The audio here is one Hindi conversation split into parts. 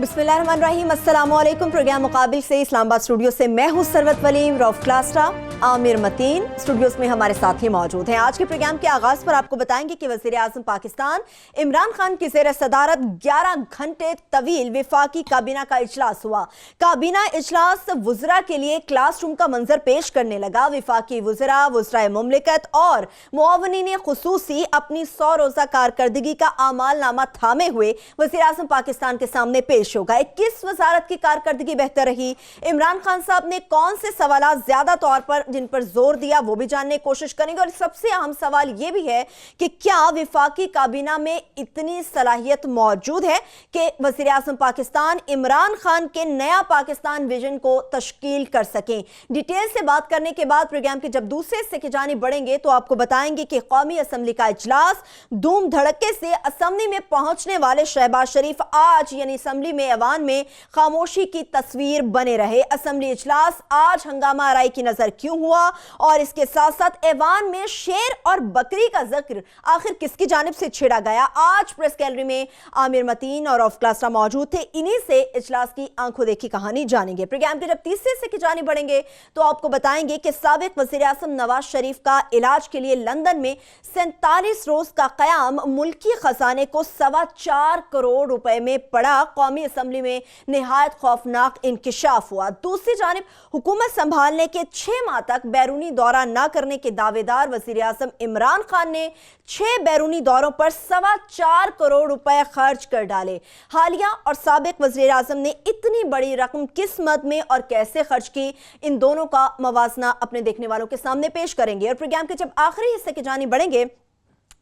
बिस्मिल्लाहिर्रहमानिर्रहीम। अस्सलामुअलैकुम। प्रोग्राम मुकाबिल से इस्लामाबाद स्टूडियो से मैं हूँ सरवत वलीम, रऊफ क्लास्ट्रा, आमिर मतीन स्टूडियोज में हमारे साथ ही मौजूद हैं। आज के प्रोग्राम के आगाज पर आपको बताएंगे कि वज़ीर आज़म पाकिस्तान इमरान खान की ज़ेर सदारत 11 घंटे तवील विफाकी काबीना का इजलास हुआ। काबीना इजलास वुज़रा के लिए क्लासरूम का मंजर पेश करने लगा। विफाकी वुज़रा, वुज़राए मुमलिकत और मुआवनीन खुसूसी अपनी 100 रोज़ा कारकर्दगी का आमालनामा थामे हुए वज़ीर आज़म पाकिस्तान के सामने पेश होगा। 21 वजारत की कारकर्दगी बेहतर रही। इमरान खान साहब ने कौन से सवाल ज्यादा तौर पर जिन पर जोर दिया वो भी जानने की कोशिश करेंगे। और सबसे अहम सवाल यह भी है कि क्या विफाकी काबीना में इतनी सलाहियत मौजूद है कि वज़ीर आज़म पाकिस्तान इमरान खान के नया पाकिस्तान विजन को तश्कील कर सकें। डिटेल से बात करने के बाद प्रोग्राम के जब दूसरे हिस्से की जानिब बढ़ेंगे तो आपको बताएंगे कि कौमी असम्बली का इजलास धूम धड़के से असम्बली में पहुंचने वाले शहबाज शरीफ आज यानी असम्बली में ऐवान में खामोशी की तस्वीर बने रहे। असेंबली इजलास आज हंगामा आराई की नजर क्यों हुआ और इसके साथ साथ ऐवान में शेर और बकरी का जिक्र आखिर किसकी जानिब से छेड़ा गया। आज प्रेस गैलरी में आमिर मतीन और रऊफ क्लास्ट्रा मौजूद थे। इन्हीं से इजलास की आंखों देखी कहानी जानेंगे। प्रोग्राम के जब तीसरे हिस्से की जानिब बढ़ेंगे तो आपको बताएंगे कि साबिक वज़ीर आज़म नवाज शरीफ का इलाज के लिए लंदन में 47 रोज का कयाम मुल्की खजाने को 4.25 करोड़ रुपए में पड़ा। कौमी असम्बली में निहायत खौफनाक इंकिशाफ हुआ। दूसरी जानिब हुकूमत संभालने के 6 माह तक बैरूनी दौरा न करने के दावेदार वज़ीर आज़म इमरान खान ने 6 बैरूनी दौरों पर 4.25 करोड़ रुपए खर्च कर डाले। हालिया और साबिक वज़ीर आज़म ने इतनी बड़ी रकम किस मद में और कैसे खर्च की, इन दोनों का मवाजना अपने देखने वालों के सामने पेश करेंगे। और प्रोग्राम के जब आखिरी हिस्से की जानिब बढ़ेंगे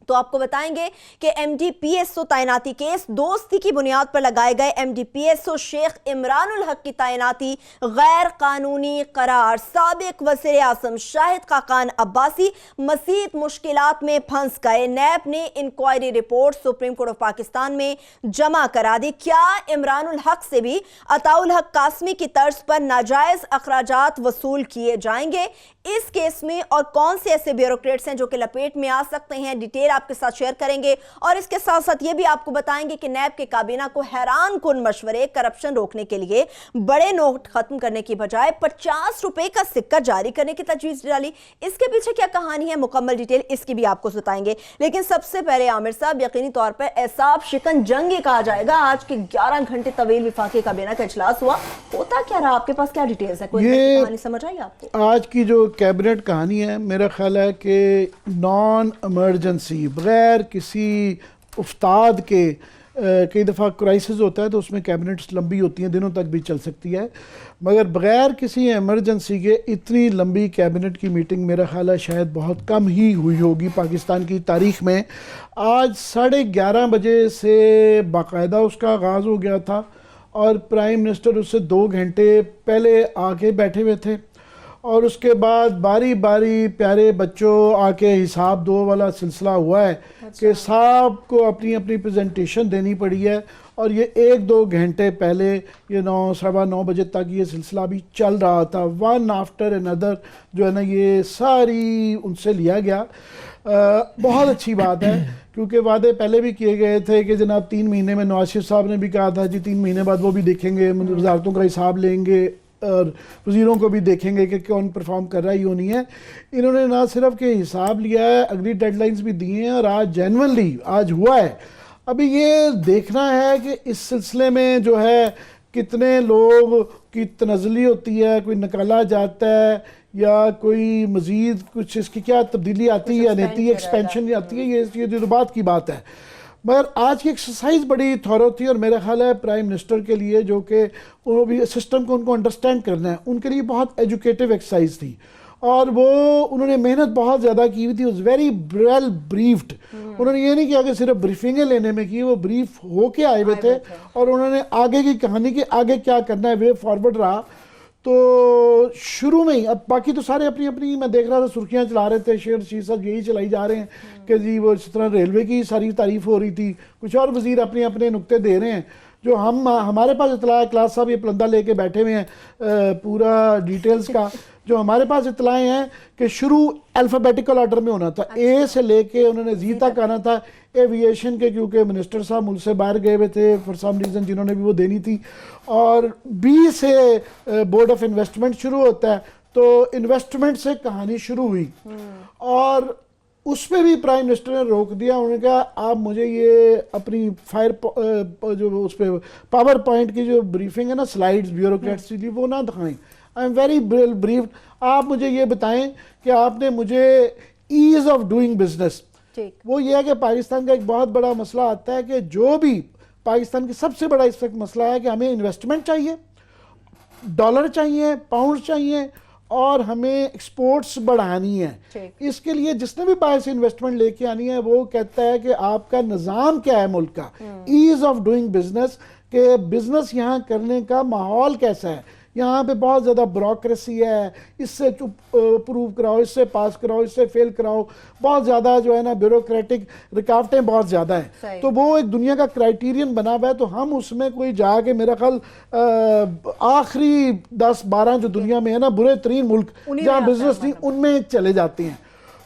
तो आपको बताएंगे कि MDPSO तैनाती केस दोस्ती की बुनियाद पर लगाए गए MDPSO शेख इमरानुल हक की तैनाती गैर कानूनी करार। साबिक वज़ीर आज़म शाहिद खाकान अब्बासी मज़ीद मुश्किलात में फंस गए। नैब ने inquiry report Supreme Court of Pakistan में जमा करा दी। क्या इमरानुल हक से भी अताउल हक कासमी की तर्ज पर नाजायज अखराजात वसूल किए जाएंगे इस केस में, और कौन से ऐसे ब्यूरोक्रेट्स हैं जो कि लपेट में आ सकते हैं, डिटेल आपके साथ शेयर करेंगे। और इसके साथ साथ ये भी आपको बताएंगे कि नैब के काबीना को हैरान कुन मशवरे करप्शन रोकने के लिए बड़े नोट खत्म करने की बजाय 50 रुपए का सिक्का जारी करने की तजवीज डाली। इसके पीछे क्या कहानी है, मुकम्मल डिटेल इसकी भी आपको बताएंगे। लेकिन सबसे पहले आमिर साहब, यकीनी तौर पर एसाब शिकन जंग कहा जाएगा, आज के 11 घंटे तवील विफाकी काबीना का इजलास हुआ, होता क्या रहा, आपके पास क्या डिटेल्स है, कोई कहानी समझ आई आपको? आज की जो कैबिनेट कहानी है, मेरा ख्याल है कि नॉन इमरजेंसी बगैर किसी उस्ताद के कई दफ़ा क्राइसिस होता है तो उसमें कैबिनेट्स लंबी होती हैं, दिनों तक भी चल सकती है, मगर बगैर किसी इमरजेंसी के इतनी लंबी कैबिनेट की मीटिंग मेरा ख्याल है शायद बहुत कम ही हुई होगी पाकिस्तान की तारीख़ में। आज 11:30 बजे से बाकायदा उसका आगाज़ हो गया था और प्राइम मिनिस्टर उससे 2 घंटे पहले आके बैठे हुए थे और उसके बाद बारी बारी प्यारे बच्चों आके हिसाब दो वाला सिलसिला हुआ है। अच्छा। कि साहब को अपनी अपनी प्रेजेंटेशन देनी पड़ी है और ये 1-2 घंटे पहले ये 9, 9:15 बजे तक ये सिलसिला भी चल रहा था। वन आफ्टर अनदर जो है ना ये सारी उनसे लिया गया। बहुत अच्छी बात है क्योंकि वादे पहले भी किए गए थे कि जनाब 3 महीने में नवाज शरीफ साहब ने भी कहा था जी 3 महीने बाद वो भी देखेंगे, वजारतों का हिसाब लेंगे और वज़ीरों को भी देखेंगे कि कौन परफॉर्म कर रहा है यूँ नहीं है। इन्होंने ना सिर्फ के हिसाब लिया है, अगली डेडलाइंस भी दिए हैं और आज जेन्युइनली आज हुआ है। अभी ये देखना है कि इस सिलसिले में जो है कितने लोग की तनज़ली होती है, कोई निकाला जाता है या कोई मज़ीद कुछ इसकी क्या तब्दीली आती है या नहीं, एक्सपेंशन आती है, ये जो बात की बात है। मगर आज की एक्सरसाइज बड़ी थॉरो थी और मेरा ख्याल है प्राइम मिनिस्टर के लिए जो कि वो भी सिस्टम को उनको अंडरस्टैंड करना है, उनके लिए बहुत एजुकेटिव एक्सरसाइज थी और वो उन्होंने मेहनत बहुत ज़्यादा की हुई थी। Was very well briefed. उन्होंने ये नहीं किया कि सिर्फ ब्रीफिंगें लेने में की, वो ब्रीफ होके आए हुए थे और उन्होंने आगे की कहानी के आगे क्या करना है वे फॉरवर्ड रहा। तो शुरू में ही, अब बाकी तो सारे अपनी अपनी, मैं देख रहा था सुर्खियां चला रहे थे, शेर शीर्षक यही चलाई जा रहे हैं कि जी वो इस तरह रेलवे की सारी तारीफ हो रही थी, कुछ और वज़ीर अपने अपने नुक्ते दे रहे हैं। जो हमारे पास इतला है, क्लास साहब ये पलंदा लेके बैठे हुए हैं पूरा डिटेल्स का, जो हमारे पास इतलाएं हैं कि शुरू अल्फ़ाबेटिकल ऑर्डर में होना था। ए से लेके उन्होंने जी तक आना था एविएशन के, क्योंकि मिनिस्टर साहब मुल्क से बाहर गए हुए थे फॉर सम रीज़न, जिन्होंने भी वो देनी थी। और बी से बोर्ड ऑफ इन्वेस्टमेंट शुरू होता है, तो इन्वेस्टमेंट से कहानी शुरू हुई और उस पर भी प्राइम मिनिस्टर ने रोक दिया। उन्होंने कहा आप मुझे ये अपनी जो उस पर पावर पॉइंट की जो ब्रीफिंग है ना, स्लाइड्स ब्यूरोक्रेट्स की, वो ना दिखाएं। आई एम वेरी ब्रीफ, आप मुझे ये बताएं कि आपने मुझे ईज ऑफ डूइंग बिजनेस। वो ये है कि पाकिस्तान का एक बहुत बड़ा मसला आता है कि जो भी पाकिस्तान की सबसे बड़ा इस वक्त मसला है कि हमें इन्वेस्टमेंट चाहिए, डॉलर चाहिए, पाउंड चाहिए और हमें एक्सपोर्ट्स बढ़ानी है। इसके लिए जिसने भी बाहर से इन्वेस्टमेंट लेके आनी है वो कहता है कि आपका निज़ाम क्या है मुल्क का, ईज ऑफ डूइंग बिजनेस, के बिजनेस यहाँ करने का माहौल कैसा है। यहाँ पे बहुत ज़्यादा ब्यूरोक्रेसी है, इससे प्रूव कराओ, इससे पास कराओ, इससे फेल कराओ, बहुत ज़्यादा जो है ना ब्यूरोक्रेटिक रुकावटें बहुत ज़्यादा हैं। तो वो एक दुनिया का क्राइटेरियन बना हुआ है, तो हम उसमें कोई जाके मेरा ख्याल आखिरी 10-12 जो दुनिया में है ना बुरे तरीन मुल्क जहाँ बिजनेस नहीं, उनमें चले जाते हैं।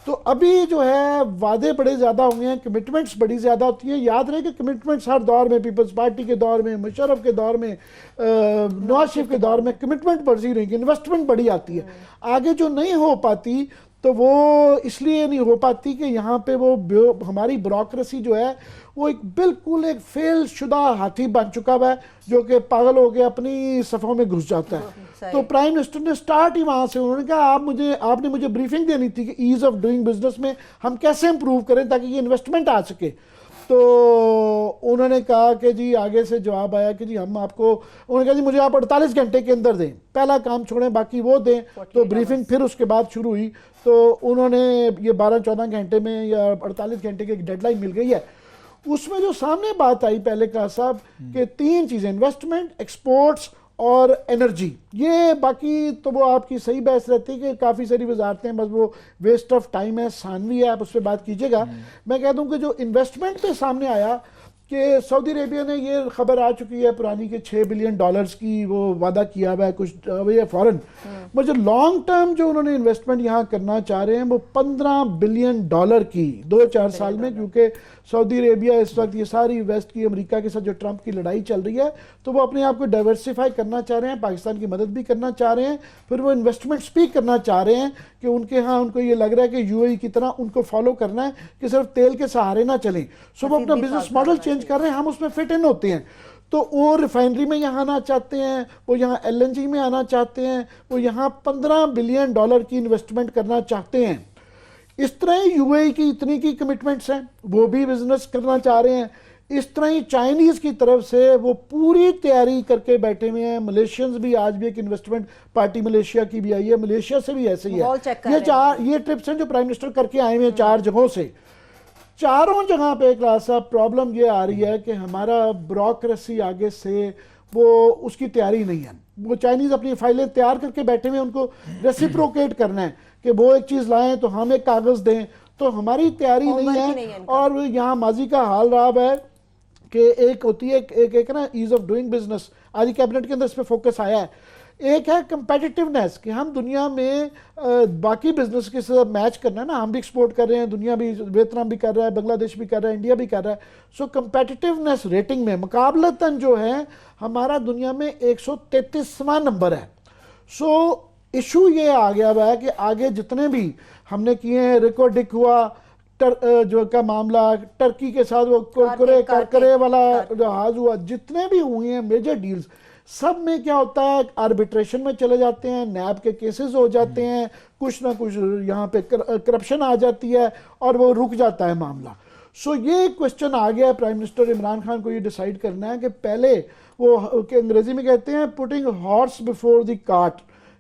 तो अभी जो है वादे बड़े ज़्यादा हुए हैं, कमिटमेंट्स बड़ी ज़्यादा होती हैं। याद रहे कि कमिटमेंट्स हर दौर में, पीपल्स पार्टी के दौर में, मुशर्रफ के दौर में, नवाज शरीफ के दौर में कमिटमेंट बढ़ती रहेंगी, इन्वेस्टमेंट बड़ी आती है। आगे जो नहीं हो पाती तो वो इसलिए नहीं हो पाती कि यहाँ पे वो हमारी ब्यूरोक्रेसी जो है वो एक बिल्कुल एक फेल शुदा हाथी बन चुका हुआ है, जो कि पागल हो के अपनी सफ़ों में घुस जाता है। तो प्राइम मिनिस्टर ने स्टार्ट ही वहाँ से, उन्होंने कहा आपने मुझे ब्रीफिंग देनी थी कि ईज़ ऑफ डूइंग बिजनेस में हम कैसे इम्प्रूव करें ताकि ये इन्वेस्टमेंट आ सके। तो उन्होंने कहा कि जी आगे से जवाब आया कि जी हम आपको, उन्होंने कहा जी मुझे आप 48 घंटे के अंदर दें, पहला काम छोड़ें बाकी वो दें। तो ब्रीफिंग फिर उसके बाद शुरू हुई, तो उन्होंने ये 12-14 घंटे में या 48 घंटे की एक डेडलाइन मिल गई है। उसमें जो सामने बात आई पहले का साहब कि 3 चीज़ें, इन्वेस्टमेंट, एक्सपोर्ट्स और एनर्जी, ये बाकी तो वो आपकी सही बहस रहती है कि काफ़ी सारी वजारतें बस वो वेस्ट ऑफ टाइम है, सानवी है, आप उस पर बात कीजिएगा। मैं कह दूं कि जो इन्वेस्टमेंट पे सामने आया कि सऊदी अरेबिया ने ये खबर आ चुकी है पुरानी कि $6 बिलियन की वो वादा किया हुआ है कुछ ये फॉरेन, मुझे लॉन्ग टर्म जो उन्होंने इन्वेस्टमेंट यहाँ करना चाह रहे हैं वो $15 बिलियन की 2-4 साल में, क्योंकि सऊदी अरेबिया इस वक्त ये सारी वेस्ट की, अमेरिका के साथ जो ट्रंप की लड़ाई चल रही है, तो वो अपने आप को डाइवर्सिफाई करना चाह रहे हैं, पाकिस्तान की मदद भी करना चाह रहे हैं, फिर वो इन्वेस्टमेंट स्पीक करना चाह रहे हैं कि उनके यहाँ उनको ये लग रहा है कि यूएई की तरह उनको फॉलो करना है कि सिर्फ तेल के सहारे ना चलें। सो वो अपना बिजनेस मॉडल चेंज कर रहे हैं, हम उसमें फिट इन होते हैं। तो वो रिफाइनरी में यहाँ आना चाहते हैं, वो यहाँ LNG में आना चाहते हैं, वो यहाँ $15 बिलियन की इन्वेस्टमेंट करना चाहते हैं। इस तरह ही यूएई की इतनी की कमिटमेंट्स हैं, वो भी बिजनेस करना चाह रहे हैं। इस तरह ही चाइनीज़ की तरफ से वो पूरी तैयारी करके बैठे हुए हैं। मलेशियंस भी, आज भी एक इन्वेस्टमेंट पार्टी मलेशिया की भी आई है, मलेशिया से भी ऐसे ही है। ये ट्रिप्स हैं जो प्राइम मिनिस्टर करके आए हुए हैं 4 जगहों से। चारों जगह पे क्लास साहब प्रॉब्लम ये आ रही है कि हमारा ब्यूरोक्रेसी आगे से वो उसकी तैयारी नहीं है। वो चाइनीज़ अपनी फाइलें तैयार करके बैठे हुए, उनको रेसिप्रोकेट करना है कि वो एक चीज़ लाएं तो हम एक कागज़ दें, तो हमारी तैयारी नहीं है। और यहाँ माजी का हाल रहा है कि एक होती है एक ना ईज़ ऑफ डूइंग बिजनेस, आज कैबिनेट के अंदर इस पर फोकस आया है। एक है कंपेटिटिवनेस कि हम दुनिया में बाकी बिजनेस के साथ मैच करना है ना, हम भी एक्सपोर्ट कर रहे हैं, दुनिया भी, वियतनाम भी कर रहा है, बांग्लादेश भी कर रहा है, इंडिया भी कर रहा है। सो कंपेटिटिवनेस रेटिंग में मुकाबलतन जो है हमारा दुनिया में 133वां नंबर है। सो इशू ये आ गया हुआ है कि आगे जितने भी हमने किए हैं, रिकॉर्डिक हुआ जो का मामला, टर्की के साथ वो करकरे वाला जहाज हुआ, जितने भी हुए हैं मेजर डील्स, सब में क्या होता है आर्बिट्रेशन में चले जाते हैं, नैब के केसेस हो जाते हैं, कुछ ना कुछ यहाँ पे करप्शन आ जाती है और वो रुक जाता है मामला। सो ये क्वेश्चन आ गया है, प्राइम मिनिस्टर इमरान खान को ये डिसाइड करना है कि पहले वो के अंग्रेजी में कहते हैं putting horse before the cart,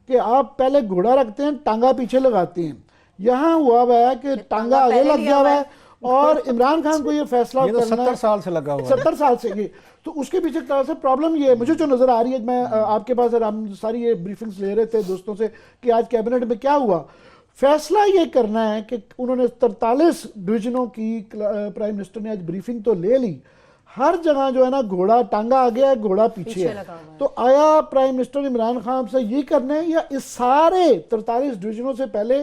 कि आप पहले घोड़ा रखते हैं, टांगा पीछे लगाते हैं। यहाँ हुआ है कि टांगा आगे लग गया हुआ है और इमरान खान को ये फैसला करना है। 70 साल से लगा हुआ है, 70 साल से ये। तो उसके पीछे तरह से प्रॉब्लम ये है, मुझे जो नजर आ रही है, मैं आपके पास हम सारी ये ब्रीफिंग्स ले रहे थे दोस्तों से कि आज कैबिनेट में क्या हुआ। फैसला ये करना है कि उन्होंने 43 डिवीजनों की प्राइम मिनिस्टर ने आज ब्रीफिंग तो ले ली, हर जगह जो है ना घोड़ा टांगा आगे है, घोड़ा पीछे है। तो आया प्राइम मिनिस्टर इमरान खान से ये करना है, या इस सारे 43 डिवीजनों से पहले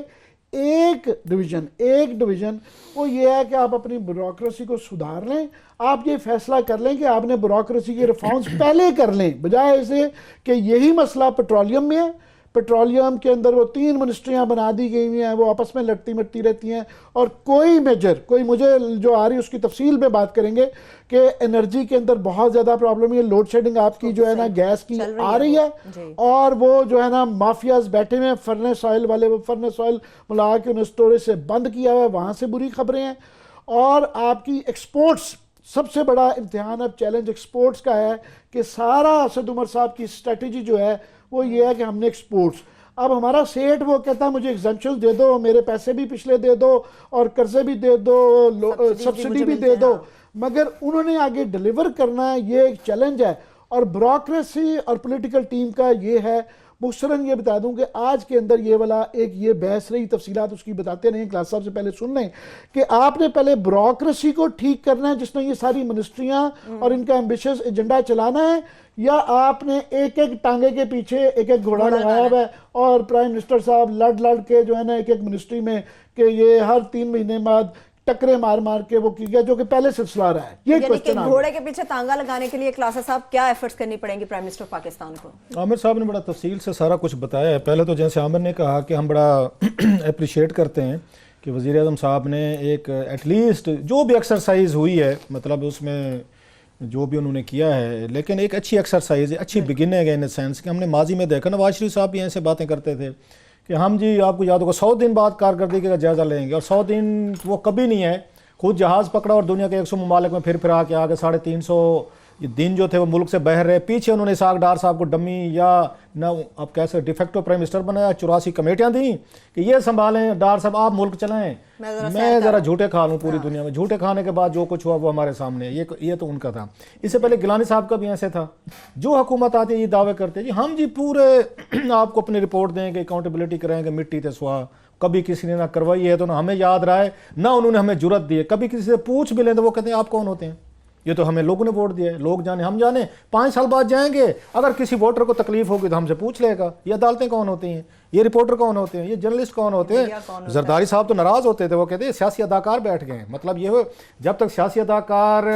एक डिवीजन वो ये है कि आप अपनी ब्यूरोक्रेसी को सुधार लें। आप ये फैसला कर लें कि आपने ब्यूरोक्रेसी के रिफॉर्म्स पहले कर लें, बजाय ऐसे कि यही मसला पेट्रोलियम में है। पेट्रोलियम के अंदर वो 3 मिनिस्ट्रियां बना दी गई हुई हैं, वो आपस में लड़ती मटती रहती हैं, और कोई मुझे जो आ रही है उसकी तफसील में बात करेंगे कि एनर्जी के अंदर बहुत ज़्यादा प्रॉब्लम है। लोड शेडिंग आपकी जो है ना गैस की आ रही है, और वो जो है ना माफियाज बैठे हुए हैं, फर्नेस ऑयल वाले, वो फर्नेस ऑयल मिला के उन्हें स्टोरेज से बंद किया हुआ है, वहाँ से बुरी खबरें हैं। और आपकी एक्सपोर्ट्स, सबसे बड़ा इम्तिहान अब चैलेंज एक्सपोर्ट्स का है कि सारा असद उमर साहब की स्ट्रेटजी जो है वो ये है कि हमने एक्सपोर्ट्स, अब हमारा सेठ वो कहता है मुझे एग्जम्पशन दे दो, मेरे पैसे भी पिछले दे दो, और कर्जे भी दे दो, सब्सिडी भी दे दो, मगर उन्होंने आगे डिलीवर करना है, ये एक चैलेंज है। और ब्यूरोक्रेसी और पॉलिटिकल टीम का ये है। मुख्तसरन ये बता दूं कि आज के अंदर ये वाला एक ये बहस रही, तफसीलात उसकी बताते नहीं, क्लास साहब से पहले सुन लें कि आपने पहले ब्यूरोक्रेसी को ठीक करना है जिसने ये सारी मिनिस्ट्रियां और इनका एम्बिशियस एजेंडा चलाना है, या आपने एक एक टांगे के पीछे एक एक घोड़ा लगाया हुआ है, और प्राइम मिनिस्टर साहब लड़ के जो है ना एक मिनिस्ट्री में कि ये हर 3 महीने बाद टकरे मार के वो किया, जो कि पहले सिलसिला रहा है। ये क्वेश्चन घोड़े के पीछे तांगा लगाने के लिए क्लास साहब क्या एफर्ट्स करनी पड़ेंगे प्राइम मिनिस्टर पाकिस्तान को? आमिर साहब ने बड़ा तफसील से सारा कुछ बताया है। पहले तो जैसे आमिर ने कहा कि हम बड़ा अप्रिशिएट करते हैं कि वज़ीर आज़म साहब ने एक एटलीस्ट जो भी एक्सरसाइज हुई है, मतलब उसमें जो भी उन्होंने किया है, लेकिन एक अच्छी एक्सरसाइज है, अच्छी बिगिनिंग है इन सेंस कि हमने माजी में देखा, नवाज शरीफ साहब भी ऐसे बातें करते थे कि हम जी आपको याद होगा 100 दिन बाद कारकर्दगी का जायज़ा लेंगे, और 100 दिन वो कभी नहीं है। खुद जहाज़ पकड़ा और दुनिया के 100 ममालिक में फिर आके आगे 350 दिन जो थे वो मुल्क से बह रहे। पीछे उन्होंने इसाक डार साहब को डमी या ना आप कैसे डिफेक्टो प्राइम मिनिस्टर बनाया, 84 कमेटियां दी कि ये संभालें डार साहब, आप मुल्क चलाएं, मैं ज़रा झूठे खा लूँ पूरी दुनिया में। झूठे खाने के बाद जो कुछ हुआ वो हमारे सामने, ये तो उनका था। इससे पहले गिलानी साहब का भी ऐसे था, जो हुकूमत आती है ये दावे करते जी हम जी पूरे आपको अपनी रिपोर्ट देंगे, अकाउंटेबिलिटी करेंगे, मिट्टी ते सुहा, कभी किसी ने ना करवाई है तो ना हमें याद रहा है, ना उन्होंने हमें जुर्रत दी है। कभी किसी से पूछ भी लें तो वो कहते हैं आप कौन होते हैं, ये तो हमें लोगों ने वोट दिया है, लोग जाने हम जाने, 5 साल बाद जाएंगे, अगर किसी वोटर को तकलीफ होगी तो हमसे पूछ लेगा। ये अदालतें कौन होती हैं, ये रिपोर्टर कौन होते हैं, ये जर्नलिस्ट कौन होते हैं। जरदारी साहब तो नाराज होते थे, वो कहते हैं सियासी अदाकार बैठ गए। मतलब ये जब तक सियासी अदाकार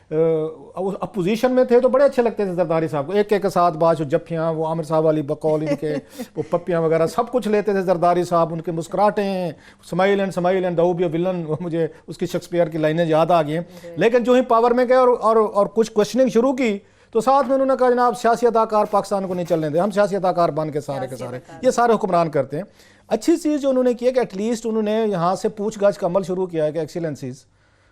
अपोजिशन में थे तो बड़े अच्छे लगते थे जरदारी साहब को, एक के साथ बात, जफ्फियाँ, वो आमिर साहब वाली बकौल इनके वो पप्पियाँ वगैरह सब कुछ लेते थे जरदारी साहब, उनके मुस्कुराहटें, smile and the be villain, मुझे उसकी शेक्सपियर की लाइनें याद आ गई। लेकिन जो ही पावर में गए और कुछ क्वेश्चनिंग शुरू की तो साथ में उन्होंने कहा जनाब सियासी अदाकार पाकिस्तान को नहीं चलने दे, हम सियासी अदाकार बन के सारे ये सारे हुक्मरान करते हैं। अच्छी चीज़ जो उन्होंने की है कि एटलीस्ट उन्होंने यहाँ से पूछगाछ का अमल शुरू किया है कि एक्सीलेंसीज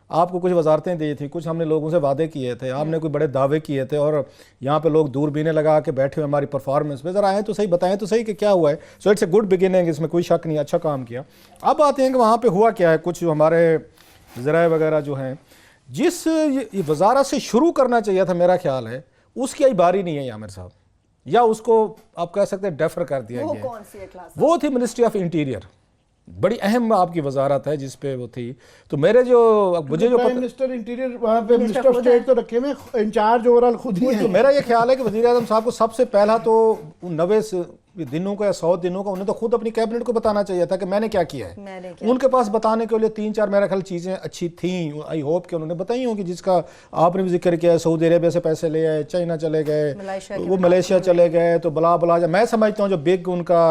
आपको कुछ वजारतें दी थी, कुछ हमने लोगों से वादे किए थे, आपने कोई बड़े दावे किए थे, और यहाँ पे लोग दूरबीनें लगा के बैठे हुए हमारी परफॉर्मेंस पे, ज़रा आए तो सही, बताएं तो सही कि क्या हुआ है। So it's a good beginning, इसमें कोई शक नहीं, अच्छा काम किया। अब आते हैं कि वहाँ पे हुआ क्या है। कुछ जो हमारे ज़राए वगैरह जो हैं, जिस वजारत से शुरू करना चाहिए था मेरा ख्याल है उसकी आई बारी नहीं है आमिर साहब, या उसको आप कह सकते हैं डेफर कर दिया गया। कौन सी है क्लास? वो थी मिनिस्ट्री ऑफ इंटीरियर, बड़ी अहम आपकी वजारत है जिस पे वो थी। तो मुझे जो प्राइम मिनिस्टर इंटीरियर, वहाँ पे मिनिस्टर ऑफ स्टेट तो रखे में इंचार्ज ओवरऑल खुद ही है। तो मेरा ये ख्याल है कि वज़ीर आज़म साहब को सबसे पहला तो 90 दिनों का या 100 दिनों का उन्हें तो खुद अपनी कैबिनेट को बताना चाहिए था कि मैंने क्या किया है। उनके पास बताने के लिए 3-4 मेरा ख्याल चीज़ें अच्छी थी, आई होप कि उन्होंने बताई होंगी, जिसका आपने भी जिक्र किया। सऊदी अरेबिया से पैसे ले आए, चाइना चले गए, वो मलेशिया चले गए, तो बला मैं समझता हूँ जो बिग उनका,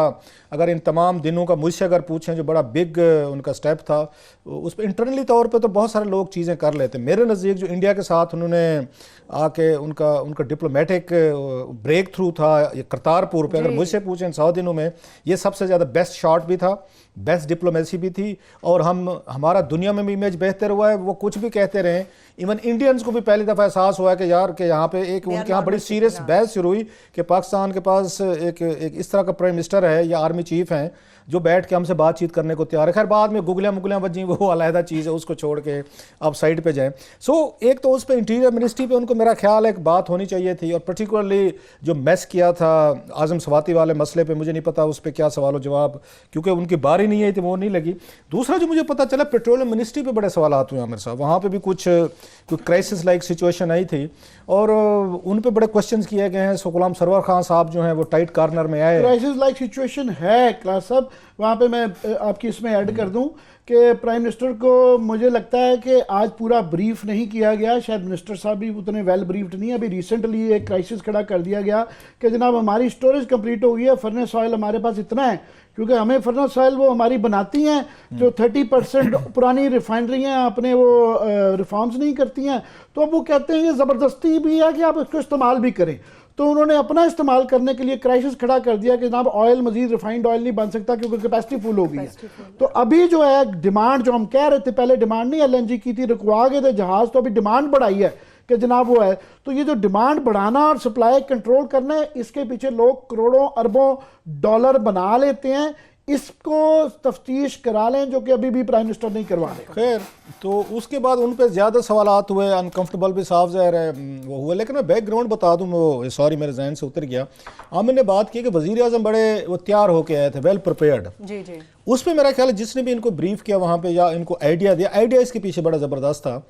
अगर इन तमाम दिनों का मुझसे अगर पूछें जो बड़ा बिग उनका स्टेप था, उस पर इंटरनली तौर पे तो बहुत सारे लोग चीज़ें कर लेते। मेरे नज़दीक जो इंडिया के साथ उन्होंने आके उनका डिप्लोमेटिक ब्रेक थ्रू था ये करतारपुर पे, अगर मुझसे पूछें 100 दिनों में ये सबसे ज़्यादा बेस्ट शॉट भी था, बेस्ट डिप्लोमेसी भी थी, और हमारा दुनिया में भी इमेज बेहतर हुआ है। वो कुछ भी कहते रहे, इवन इंडियंस को भी पहली दफ़ा एहसास हुआ है कि यार के यहाँ पे एक उनके यहाँ बड़ी सीरियस बहस शुरू हुई कि पाकिस्तान के पास एक इस तरह का प्राइम मिनिस्टर है या आर्मी चीफ हैं जो बैठ के हमसे बातचीत करने को तैयार है। खैर बाद में गुगलियाँ बजी, वो अलहदा चीज़ है, उसको छोड़ के आप साइड पे जाएं। सो एक तो उस पर इंटीरियर मिनिस्ट्री पे उनको मेरा ख्याल है एक बात होनी चाहिए थी, और पर्टिकुलरली जो मैस किया था आज़म सवाती वाले मसले पे मुझे नहीं पता उस पर क्या सवाल जवाब, क्योंकि उनकी बारी नहीं आई थी, वो नहीं लगी। दूसरा जो मुझे पता चला, पेट्रोलियम मिनिस्ट्री पे बड़े सवाल हुए आमिर साहब, वहाँ पे भी कुछ क्राइसिस लाइक सिचुएशन आई थी और उन पे बड़े क्वेश्चंस किए गए हैं। गुलाम सरवर खान साहब जो हैं वो टाइट कॉर्नर में आए। क्राइसिस लाइक सिचुएशन है क्लास साहब, वहाँ पे मैं आपकी इसमें ऐड कर दूं कि प्राइम मिनिस्टर को मुझे लगता है कि आज पूरा ब्रीफ नहीं किया गया, शायद मिनिस्टर साहब भी उतने वेल ब्रीफ्ड नहीं है। अभी रिसेंटली एक क्राइसिस खड़ा कर दिया गया कि जनाब हमारी स्टोरेज कंप्लीट हो गई है, फर्नेस ऑयल हमारे पास इतना है, क्योंकि हमें फर्नेस ऑयल वो हमारी बनाती हैं जो 30% पुरानी रिफाइनरी हैं अपने वो रिफॉर्म्स नहीं करती हैं, तो अब वो कहते हैं ये ज़बरदस्ती भी है कि आप इसको इस्तेमाल भी करें। तो उन्होंने अपना इस्तेमाल करने के लिए क्राइसिस खड़ा कर दिया कि जनाब ऑयल मजीद रिफाइंड ऑयल नहीं बन सकता क्योंकि कैपेसिटी फुल हो गई है। तो अभी जो है डिमांड, जो हम कह रहे थे पहले डिमांड नहीं LNG की थी, रुकवा गए थे जहाज, तो अभी डिमांड बढ़ाई है कि जनाब वो है। तो ये जो डिमांड बढ़ाना और सप्लाई कंट्रोल करना है, इसके पीछे लोग करोड़ों अरबों डॉलर बना लेते हैं, इसको तफ्तीश करा लें, जो कि अभी भी प्राइम मिनिस्टर नहीं करवा रहे। खैर, तो उसके बाद उन पे ज़्यादा सवालात हुए, अनकंफर्टेबल भी साफ ज़ाहिर है वो हुए। लेकिन मैं बैकग्राउंड बता दूं, वो सॉरी मेरे जहन से उतर गया। आमिर ने बात की कि वज़ीर आज़म बड़े वो तैयार होके आए थे, वेल प्रिपेयर्ड। जी जी, उस पर मेरा ख्याल है जिसने भी इनको ब्रीफ किया वहाँ पे या इनको आइडिया दिया, आइडिया इसके पीछे बड़ा ज़बरदस्त था।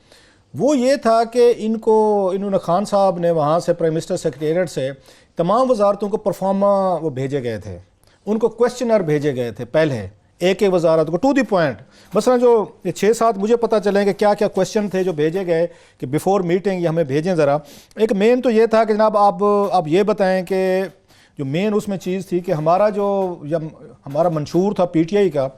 वो ये था कि इन्होंने खान साहब ने वहाँ से प्राइम मिनिस्टर सेक्रेटेरिएट से तमाम वजारतों को परफॉर्मा वो भेजे गए थे, उनको क्वेश्चनर भेजे गए थे पहले एक एक वजारत को टू द पॉइंट। मसलन जो 6-7 मुझे पता चले कि क्या क्या क्वेश्चन थे जो भेजे गए कि बिफोर मीटिंग ये हमें भेजें ज़रा। एक मेन तो ये था कि जनाब आप ये बताएं कि जो मेन उसमें चीज़ थी कि हमारा हमारा मंशूर था PTI का,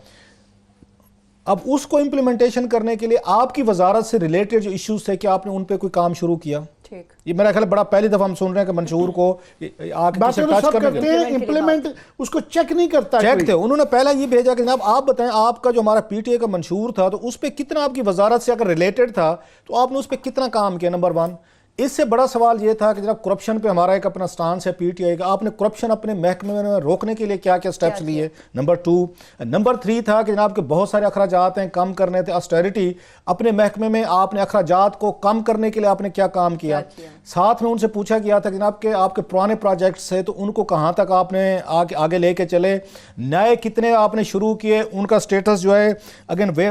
अब उसको इम्प्लीमेंटेशन करने के लिए आपकी वजारत से रिलेटेड जो इश्यूज थे कि आपने उन पे कोई काम शुरू किया। ठीक, ये मेरा ख्याल बड़ा पहली दफा हम सुन रहे हैं कि मंशूर को बातें तो सब करते हैं, इम्प्लीमेंट उसको चेक नहीं करता। चेक थे, उन्होंने पहला ये भेजा कि जनाब आप बताएं आपका जो हमारा PTI का मंशूर था तो उस पर कितना आपकी वजारत से अगर रिलेटेड था तो आपने उस पर कितना काम किया, नंबर 1। इससे बड़ा सवाल ये था कि जनाब करप्शन पे हमारा एक अपना स्टांस है PTI का, आपने करप्शन अपने महकमे में रोकने के लिए क्या क्या स्टेप्स लिए, नंबर 2। नंबर 3 था कि जनाब के बहुत सारे अखराजात हैं, कम करने थे, ऑस्टेरिटी अपने महकमे में आपने अखराजात को कम करने के लिए आपने क्या काम किया। साथ में उनसे पूछा गया था कि जनाब के आपके पुराने प्रोजेक्ट्स है तो उनको कहाँ तक आपने आगे लेके चले, नए कितने आपने शुरू किए, उनका स्टेटस जो है अगेन वे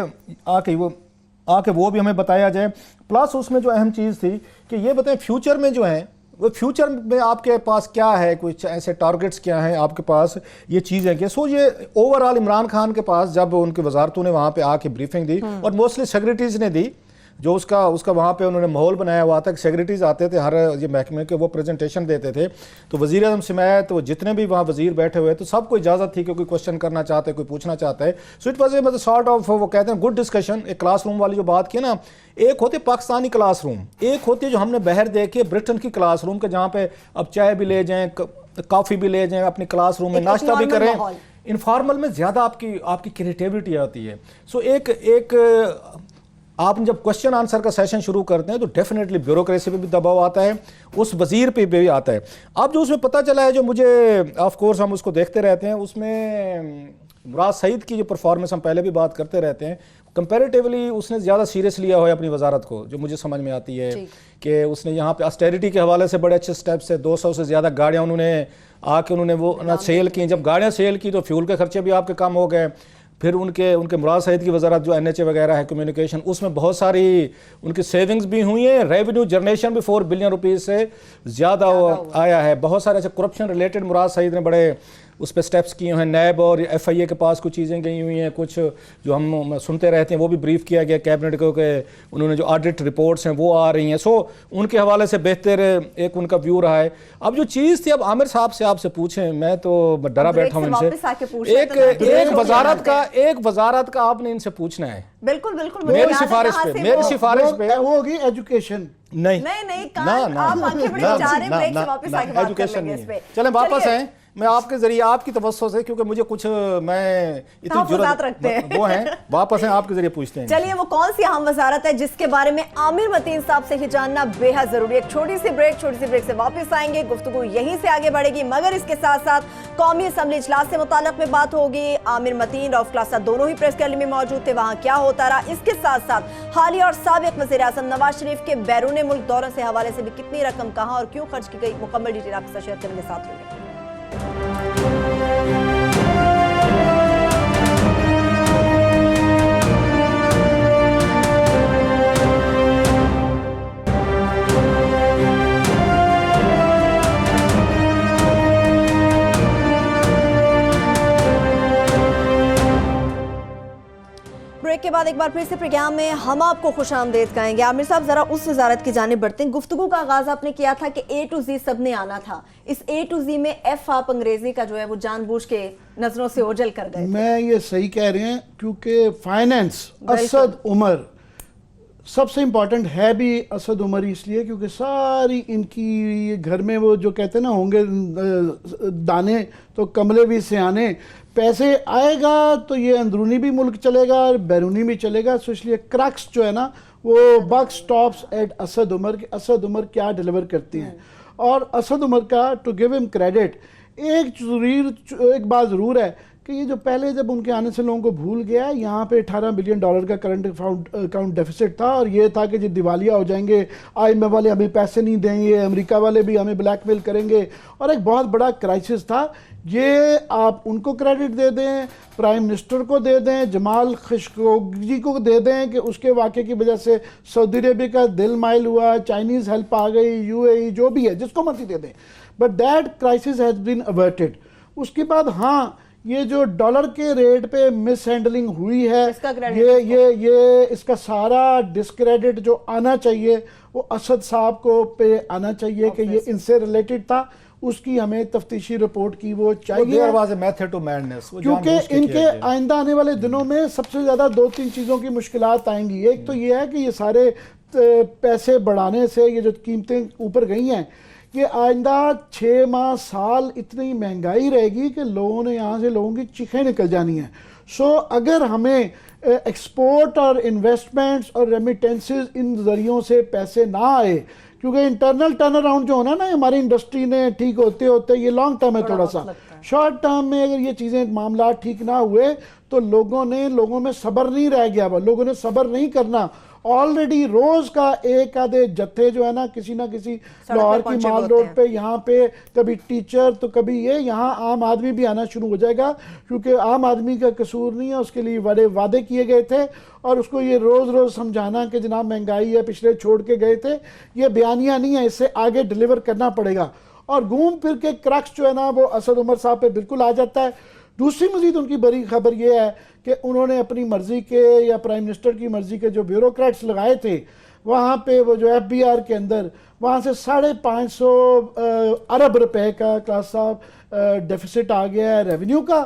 आके वो भी हमें बताया जाए। प्लस उसमें जो अहम चीज़ थी कि ये बताएं फ्यूचर में जो है वो फ्यूचर में आपके पास क्या है, कुछ ऐसे टारगेट्स क्या हैं आपके पास, ये चीज़ें क्या। सो ये ओवरऑल इमरान खान के पास जब उनकी वजारतों ने वहाँ पे आके ब्रीफिंग दी और मोस्टली सेक्रेटरीज ने दी, जो उसका वहाँ पे उन्होंने माहौल बनाया हुआ था कि सेक्रेटरीज आते थे हर ये महकमे के, वो प्रेजेंटेशन देते थे। तो वज़ीर आज़म समेत तो जितने भी वहाँ वज़ीर बैठे हुए तो सबको इजाज़त थी कि कोई क्वेश्चन करना चाहते हैं, कोई पूछना चाहता है। सो इट वॉज ए मतलब सॉर्ट ऑफ वो कहते हैं गुड डिस्कशन। एक क्लासरूम वाली जो बात की ना, एक होती है पाकिस्तानी क्लासरूम, एक होती है जो हमने बाहर देखी ब्रिटेन की क्लासरूम के, जहाँ पे अब चाय भी ले जाएँ, कॉफ़ी भी ले जाएँ, अपनी क्लासरूम में नाश्ता भी करें, इनफॉर्मल में ज़्यादा आपकी क्रिएटिविटी आती है। सो एक आप जब क्वेश्चन आंसर का सेशन शुरू करते हैं तो डेफिनेटली ब्यूरोक्रेसी पे भी दबाव आता है, उस वजीर पे भी आता है। अब जो उसमें पता चला है, जो मुझे ऑफ कोर्स हम उसको देखते रहते हैं, उसमें मुराद सईद की जो परफॉर्मेंस हम पहले भी बात करते रहते हैं, कंपैरेटिवली उसने ज़्यादा सीरियस लिया हो अपनी वजारत को, जो मुझे समझ में आती है कि उसने यहाँ पे ऑस्टेरिटी के हवाले से बड़े अच्छे स्टेप्स है। 200 से ज़्यादा गाड़ियाँ उन्होंने वो ना सेल की, जब गाड़ियाँ सेल की तो फ्यूल के खर्चे भी आपके कम हो गए। फिर उनके मुराद सईद की वजारत जो NHA वगैरह है कम्युनिकेशन, उसमें बहुत सारी उनकी सेविंग्स भी हुई हैं, रेवेन्यू जनरेशन भी 4 बिलियन रुपीज़ से ज़्यादा आया है। बहुत सारे ऐसे करप्शन रिलेटेड मुराद सईद ने बड़े उस पर स्टेप्स किए हैं। नैब और FIA के पास कुछ चीज़ें गई हुई हैं, कुछ जो हम सुनते रहते हैं वो भी ब्रीफ किया गया कैबिनेट को कि उन्होंने जो ऑडिट रिपोर्ट्स हैं वो आ रही हैं। सो उनके हवाले से बेहतर एक उनका व्यू रहा है। अब जो चीज़ थी, अब आमिर साहब से आपसे पूछें, मैं तो डरा बैठा हूँ इनसे, एक वजारत का आपने इनसे पूछना है। बिल्कुल बिल्कुल, मेरी सिफारिश पे वो होगी एजुकेशन। नहीं, एजुकेशन नहीं। चलें वापस आए, मैं आपके जरिए आपकी तवज्जो से, क्योंकि मुझे कुछ मैं इतनी जरूरत रखते हैं वो हैं, वापस हैं आपके जरिए पूछते हैं। चलिए, वो कौन सी अहम वजारत है जिसके बारे में आमिर मतीन साहब से ही जानना बेहद जरूरी है। एक छोटी सी ब्रेक से वापस आएंगे, गुफ्तगू यहीं से आगे बढ़ेगी, मगर इसके साथ साथ कौमी असम्बली इजलास से मुताल्लिक में बात होगी। आमिर मतीन, रऊफ क्लासा दोनों ही प्रेस गैलरी में मौजूद थे, वहां क्या होता रहा, इसके साथ साथ हालिया और साबिक वज़ीर आज़म नवाज शरीफ के बैरून मुल्क दौरों से हवाले से भी कितनी रकम कहाँ और क्यों खर्च की गई, मुकम्मल डिटेल आपके साथ शेयर करेंगे। साथ में बाद एक बार फिर से प्रोग्राम में हम आपको खुशामदीद कहेंगे। आमिर साहब, जरा उस वजारत की जानिब बढ़ते हैं। गुफ्तगू का आगाज आपने किया था कि A to Z सब ने आना था। इस A to Z में F आप अंग्रेजी का जो है वो जानबूझ के नजरों से ओझल कर गए। मैं ये सही कह रहे हैं, क्योंकि फाइनेंस असद उमर सबसे इम्पोर्टेंट है भी असद उमर इसलिए क्योंकि सारी इनकी घर में वो जो कहते हैं ना होंगे दाने तो कमले भी सियाने, पैसे आएगा तो ये अंदरूनी भी मुल्क चलेगा और बैरूनी भी चलेगा। सो इसलिए क्रक्स जो है ना वो buck stops at Asad Umar कि असद उमर क्या डिलीवर करते हैं। और असद उमर का टू गिव हिम क्रेडिट एक बात ज़रूर है कि ये जो पहले जब उनके आने से लोगों को भूल गया, यहाँ पे $18 बिलियन का करंट अकाउंट डेफिसिट था और ये था कि जो दिवालिया हो जाएंगे, IMF वाले हमें पैसे नहीं देंगे, अमेरिका वाले भी हमें ब्लैकमेल करेंगे और एक बहुत बड़ा क्राइसिस था। ये आप उनको क्रेडिट दे दें, प्राइम मिनिस्टर को दे दें, जमाल खशोगी को दे दें कि उसके वाक़े की वजह से सऊदी अरेबिया का दिल माइल हुआ, चाइनीज़ हेल्प आ गई, UAE जो भी है जिसको मर्जी दे दें, but that crisis has been averted. उसके बाद हाँ, ये जो डॉलर के रेट पे मिस हैंडलिंग हुई है, ये इसका सारा डिस्क्रेडिट जो आना चाहिए वो असद साहब को पे आना चाहिए कि ये इनसे रिलेटेड था। उसकी हमें तफ्तीशी रिपोर्ट की वो चाहिए, क्योंकि इनके आइंदा आने वाले दिनों में सबसे ज़्यादा 2-3 चीज़ों की मुश्किलात आएंगी। एक तो ये है कि ये सारे पैसे बढ़ाने से ये जो कीमतें ऊपर गई हैं, कि आइंदा 6 माह साल इतनी महंगाई रहेगी कि लोगों ने यहाँ से लोगों की चीखें निकल जानी हैं। सो अगर हमें एक्सपोर्ट और इन्वेस्टमेंट्स और रेमिटेंसेस इन ज़रियों से पैसे ना आए, क्योंकि इंटरनल टर्न अराउंड जो होना ना हमारी इंडस्ट्री ने ठीक होते होते ये लॉन्ग टर्म है, थोड़ा सा शॉर्ट टर्म में अगर ये चीज़ें मामला ठीक ना हुए तो लोगों में सब्र नहीं रह गया, लोगों ने सब्र नहीं करना। ऑलरेडी रोज का एक आधे जत्थे जो है ना किसी लाहौर की माल रोड पे, यहाँ पे कभी टीचर तो कभी ये, यहाँ आम आदमी भी आना शुरू हो जाएगा, क्योंकि आम आदमी का कसूर नहीं है, उसके लिए बड़े वादे किए गए थे और उसको ये रोज़ रोज़ समझाना कि जनाब महंगाई है, पिछले छोड़ के गए थे, ये बयानियाँ नहीं है, इससे आगे डिलीवर करना पड़ेगा। और घूम फिर के क्रक्स जो है ना वो असद उमर साहब पे बिल्कुल आ जाता है। दूसरी मजीद उनकी बड़ी खबर ये है कि उन्होंने अपनी मर्जी के या प्राइम मिनिस्टर की मर्जी के जो ब्यूरोक्रेट्स लगाए थे वहाँ पे वो जो FBR के अंदर वहाँ से 550 अरब रुपए का क्लास साहब डेफिसिट आ गया है रेवेन्यू का,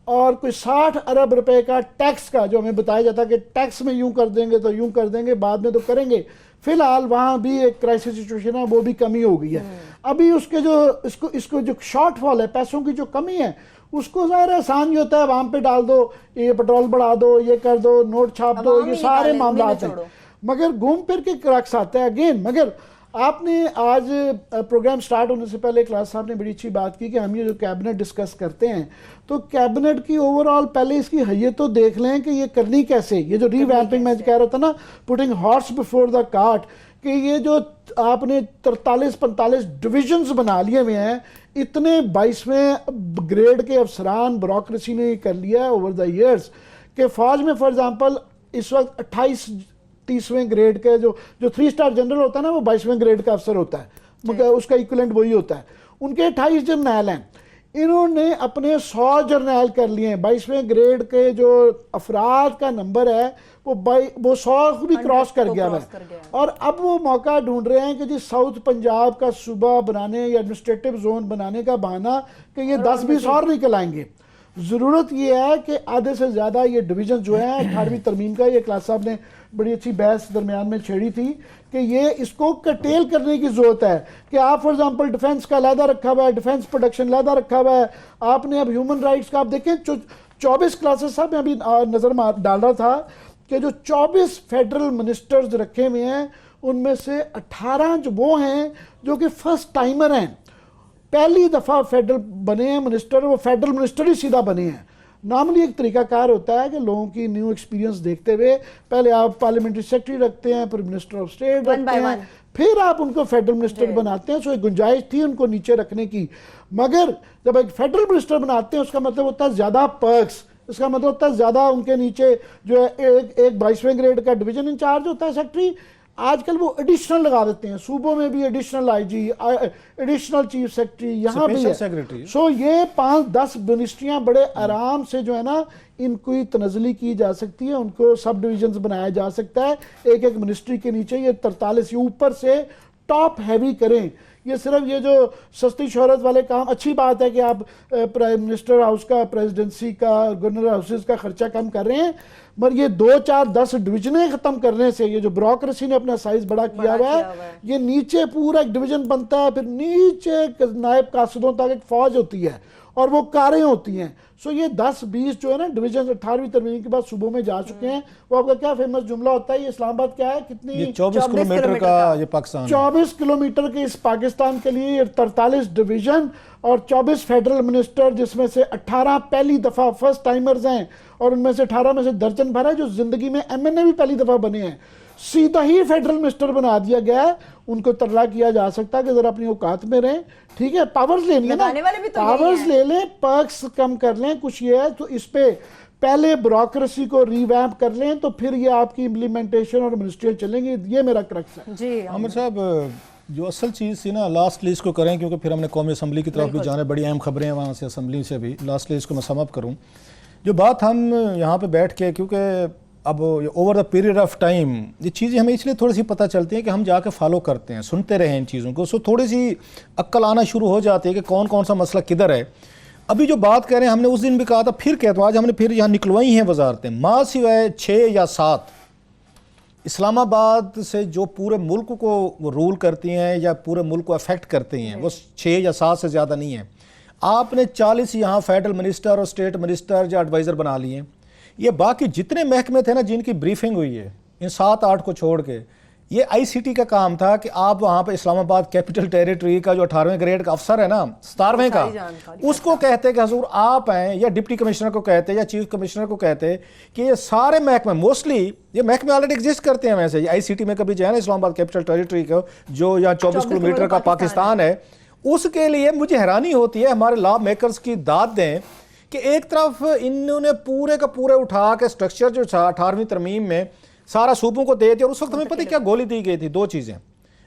और कोई 60 अरब रुपए का टैक्स का, जो हमें बताया जाता है कि टैक्स में यूं कर देंगे तो यूं कर देंगे, बाद में तो करेंगे। फिलहाल वहाँ भी एक क्राइसिस सिचुएशन है, वो भी कमी हो गई है। अभी उसके जो इसको जो शॉर्टफॉल है, पैसों की जो कमी है, उसको ज़ाहिर आसान ही होता है, वहाँ पे डाल दो, ये पेट्रोल बढ़ा दो, ये कर दो, नोट छाप दो, ये सारे मामला आते हैं। मगर घूम फिर के क्रक्स आता है अगेन। मगर आपने आज प्रोग्राम स्टार्ट होने से पहले क्लास साहब ने बड़ी अच्छी बात की कि हम ये जो कैबिनेट डिस्कस करते हैं तो कैबिनेट की ओवरऑल पहले इसकी हैयत तो देख लें कि ये करनी कैसे। ये जो रीवैम्पिंग मैं कह रहा था ना, putting horse before the cart, कि ये जो आपने 43-45 डिविजन्स बना लिए हुए हैं, इतने 22वें ग्रेड के अफसरान ब्यूरोक्रेसी ने कर लिया है ओवर द ईयर्स कि फौज में फॉर एग्जांपल इस वक्त 28-30वें ग्रेड के जो 3 स्टार जनरल होता है ना, वो 22वें ग्रेड का अफसर होता है, मगर उसका इक्विवेलेंट वही होता है। उनके 28 जर्नैल हैं, इन्होंने अपने 100 जर्नैल कर लिए हैं। 22वें ग्रेड के जो अफराद का नंबर है वो 100 को भी क्रॉस कर गया है। और अब वो मौका ढूंढ रहे हैं कि जी साउथ पंजाब का सूबा बनाने या एडमिनिस्ट्रेटिव जोन बनाने का बहाना कि ये 10-20 और निकल आएंगे। ज़रूरत ये है कि आधे से ज़्यादा ये डिवीज़न जो है 18वीं तरमीम का, ये क्लास साहब ने बड़ी अच्छी बहस दरमियान में छेड़ी थी कि ये इसको कटेल करने की ज़रूरत है कि आप फॉर एग्जांपल डिफेंस का अलहदा रखा हुआ है, डिफेंस प्रोडक्शन अलहदा रखा हुआ है, आपने अब ह्यूमन राइट्स का आप देखें 24 क्लासेस साहब मैं अभी नज़र डाल रहा था कि जो 24 फेडरल मिनिस्टर्स रखे हुए हैं उनमें से 18 जो वो हैं जो कि फर्स्ट टाइमर हैं, पहली दफ़ा फेडरल बने हैं मिनिस्टर, वो फेडरल मिनिस्टर ही सीधा बने हैं। नॉर्मली एक तरीकाकार होता है कि लोगों की न्यू एक्सपीरियंस देखते हुए पहले आप पार्लियामेंट्री सेक्रेटरी रखते हैं, फिर मिनिस्टर ऑफ स्टेट रखते हैं, फिर आप उनको फेडरल मिनिस्टर बनाते हैं। सो एक गुंजाइश थी उनको नीचे रखने की, मगर जब एक फेडरल मिनिस्टर बनाते हैं उसका मतलब होता है ज़्यादा पर्क्स, इसका मतलब होता है ज़्यादा उनके नीचे जो है एक 22वें ग्रेड का डिवीजन इंचार्ज होता है सेक्रेटरी, आजकल वो एडिशनल लगा देते हैं, सूबों में भी additional IG, additional chief secretary, यहाँ भी है। सो ये 5-10 मिनिस्ट्रियाँ बड़े आराम से जो है ना इनको तनज़ली की जा सकती है, उनको सब डिविजन्स बनाया जा सकता है एक एक मिनिस्ट्री के नीचे। ये 43 ये ऊपर से टॉप हैवी करें। ये सिर्फ ये जो सस्ती शोहरत वाले काम, अच्छी बात है कि आप प्राइम मिनिस्टर हाउस का, प्रेसिडेंसी का, गवर्नर हाउसेस का खर्चा कम कर रहे हैं, मगर ये 2-4-10 डिविजनें ख़त्म करने से, ये जो ब्यूरोक्रेसी ने अपना साइज बड़ा किया हुआ है, ये नीचे पूरा एक डिवीजन बनता है, फिर नीचे नायब कासिदों तक एक फौज होती है और वो कारें होती हैं। सो ये 10-20 जो है ना डिवीजन 18वीं तरमीम के बाद सूबों में जा चुके हैं। वो आपका क्या फेमस जुमला होता है, ये इस्लामाबाद क्या है, कितनी 24 किलोमीटर का ये पाकिस्तान, 24 किलोमीटर के इस पाकिस्तान के लिए 43 डिवीजन और 24 फेडरल मिनिस्टर, जिसमें से 18 पहली दफ़ा फर्स्ट टाइमर्स हैं और उनमें से 18 में से दर्जन भर है जो जिंदगी में MNA भी पहली दफ़ा बने हैं। सीधा ही फेडरल मिनिस्टर बना दिया गया है। उनको तरला किया जा सकता है कि जरा अपनी औकात में रहें, ठीक है, पावर्स लेनी है ना, पावर्स ले लें, पर्क्स कम कर लें, कुछ ये है तो इस पे पहले ब्यूरोक्रेसी को रिवैम्प कर लें, तो फिर ये आपकी इम्प्लीमेंटेशन और मिनिस्ट्रियाँ चलेंगी। ये मेरा क्रक्स है जी। आमिर साहब, जो असल चीज़ थी ना, लास्ट लिस्ट को करें क्योंकि फिर हमने कौमी असम्बली की तरफ भी जाना है, बड़ी अहम खबरें हैं वहाँ से, असम्बली से भी। लास्ट लिस्ट को मैं सम अप करूँ, जो बात हम यहाँ पे बैठ के, क्योंकि अब over the period of time ये चीज़ें हमें इसलिए थोड़ी सी पता चलती हैं कि हम जाके फॉलो करते हैं, सुनते रहे इन चीज़ों को, सो थोड़ी सी अक्ल आना शुरू हो जाती है कि कौन कौन सा मसला किधर है। अभी जो बात कर रहे हैं, हमने उस दिन भी कहा था, फिर कहता हूँ, आज हमने फिर यहाँ निकलवाई हैं वजारतें, माँ सिवाय 6 या 7 इस्लामाबाद से जो पूरे मुल्क को वो रूल करती हैं या पूरे मुल्क को अफेक्ट करते हैं, वो 6 या 7 से ज़्यादा नहीं है। आपने 40 यहाँ फेडरल मिनिस्टर और स्टेट मिनिस्टर या एडवाइज़र बना लिए हैं। ये बाकी जितने महकमे थे ना जिनकी ब्रीफिंग हुई है, इन 7-8 को छोड़ के, ये ICT का काम था कि आप वहाँ पे इस्लामाबाद कैपिटल टेरिटरी का जो 18वें ग्रेड का अफसर है ना, 17वें का, उसको कहते कि हजूर आप हैं, या डिप्टी कमिश्नर को कहते या चीफ कमिश्नर को कहते कि ये सारे महकमे, मोस्टली ये महकमे ऑलरेडी एग्जिस्ट करते हैं। वैसे ये ICT में कभी जो है ना इस्लामाबाद कैपिटल टेरिटरी का जो यहाँ 24 किलोमीटर का पाकिस्तान है, उसके लिए मुझे हैरानी होती है हमारे लॉ मेकर्स की दाद दें कि एक तरफ इन्होंने पूरे का पूरे उठा के स्ट्रक्चर जो था 18वीं तरमीम में सारा सूबों को दे दिया, और उस वक्त हमें पता है क्या गोली दी गई थी, 2 चीज़ें।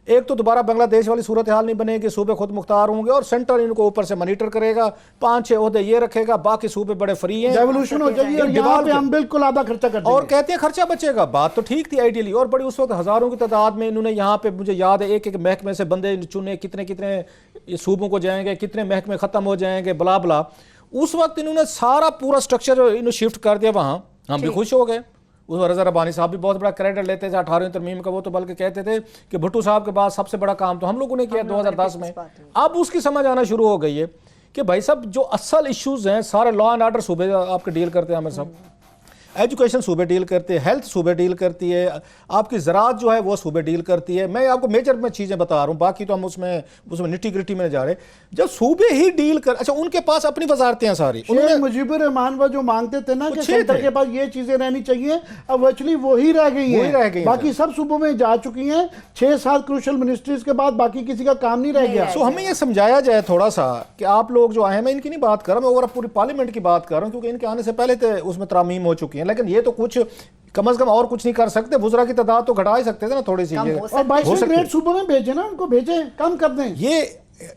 एक तो दोबारा बांग्लादेश वाली सूरत हाल नहीं बनेगी, सूबे खुद मुख्तार होंगे और सेंटर इनको ऊपर से मॉनिटर करेगा, 5-6 ओहदे ये रखेगा, बाकी सूबे बड़े फ्री हैं, रेवोल्यूशन हो जाएगी और यहाँ पे हम बिल्कुल आधा खर्चा कर देंगे। और कहते हैं खर्चा बचेगा, बात तो ठीक थी आइडियली, और बड़ी उस वक्त हज़ारों की तादाद में इन्होंने यहाँ पे, मुझे याद है एक एक महकमे से बंदे चुने, कितने कितने सूबों को जाएंगे, कितने महकमे ख़त्म हो जाएंगे, बला बला। उस वक्त इन्होंने सारा पूरा स्ट्रक्चर इन्होंने शिफ्ट कर दिया वहाँ, हम भी खुश हो गए। उस रज़ा रब्बानी साहब भी बहुत बड़ा क्रेडिट लेते थे 18वीं तरमीम का, वो तो बल्कि कहते थे कि भुट्टो साहब के बाद सबसे बड़ा काम तो हम लोगों ने किया 2010 में। अब उसकी समझ आना शुरू हो गई है कि भाई साहब जो असल इश्यूज़ हैं सारे लॉ एंड ऑर्डर सूबे आपके डील करते हैं, हमें सब एजुकेशन सूबे डील करते हैं, हेल्थ सूबे डील करती है, आपकी ज़राअत जो है वो सूबे डील करती है। मैं आपको मेजर में चीज़ें बता रहा हूँ, बाकी तो हम उसमें निटी ग्रिटी में जा रहे। जब सूबे ही डील कर, अच्छा उनके पास अपनी वजारतें हैं सारी, उन्होंने मुजीबुर रहमान वो जो मांगते थे ना कि सेंटर के पास ये चीज़ें रहनी चाहिए, अब एक्चुअली वही रह गई हैं, बाकी सब सूबों में जा चुकी हैं। 6-7 क्रूशल मिनिस्ट्रीज के बाद बाकी किसी का काम नहीं रह गया। सो हमें ये समझाया जाए थोड़ा सा कि आप लोग जो आए, मैं इनकी नहीं बात कर रहा, मैं ओवरऑल पूरी पार्लियामेंट की बात कर रहा हूँ, क्योंकि इनके आने से पहले तो उसमें तरामीम हो चुकी हैं, लेकिन ये तो कुछ कम से कम और कुछ नहीं कर सकते, वज़रा की तादाद तो घटा ही सकते थे ना थोड़ी सी। और 22 ग्रेड सूबे में भेजे ना, उनको भेजे, कम कर दें। ये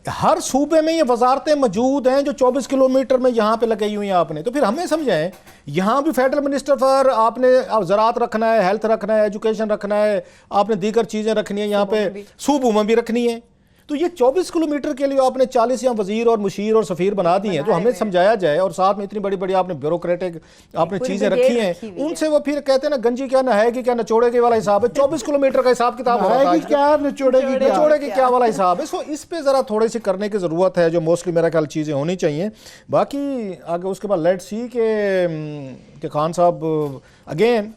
हर सूबे में ये वजारतें मौजूद हैं जो 24 किलोमीटर में यहाँ पे लगाई हुई हैं आपने, तो फिर हमें समझाएं, यहाँ भी फेडरल मिनिस्टर पर आपने ज़राअत रखना है, हेल्थ रखना है, एजुकेशन रखना है, आपने दीगर चीज़ें रखनी है, यहाँ पे सूबों में भी रखनी है, तो ये 24 किलोमीटर के लिए आपने 40 यहाँ वजीर और मुशीर और सफ़ीर बना दिए हैं। तो हमें समझाया जाए, और साथ में इतनी बड़ी बड़ी आपने ब्यूरोक्रेटिक आपने चीज़ें रखी हैं, उनसे वो फिर कहते हैं ना गंजी क्या नहाएगी क्या नचोड़ेगी वाला हिसाब है। 24 किलोमीटर का हिसाब किताब क्या नचोड़ेगी क्या वाला हिसाब है। सो इस पे ज़रा थोड़ी सी करने की ज़रूरत है, जो मोस्टली मेरा ख्याल चीज़ें होनी चाहिए। बाकी आगे उसके बाद लेट्स सी के खान साहब again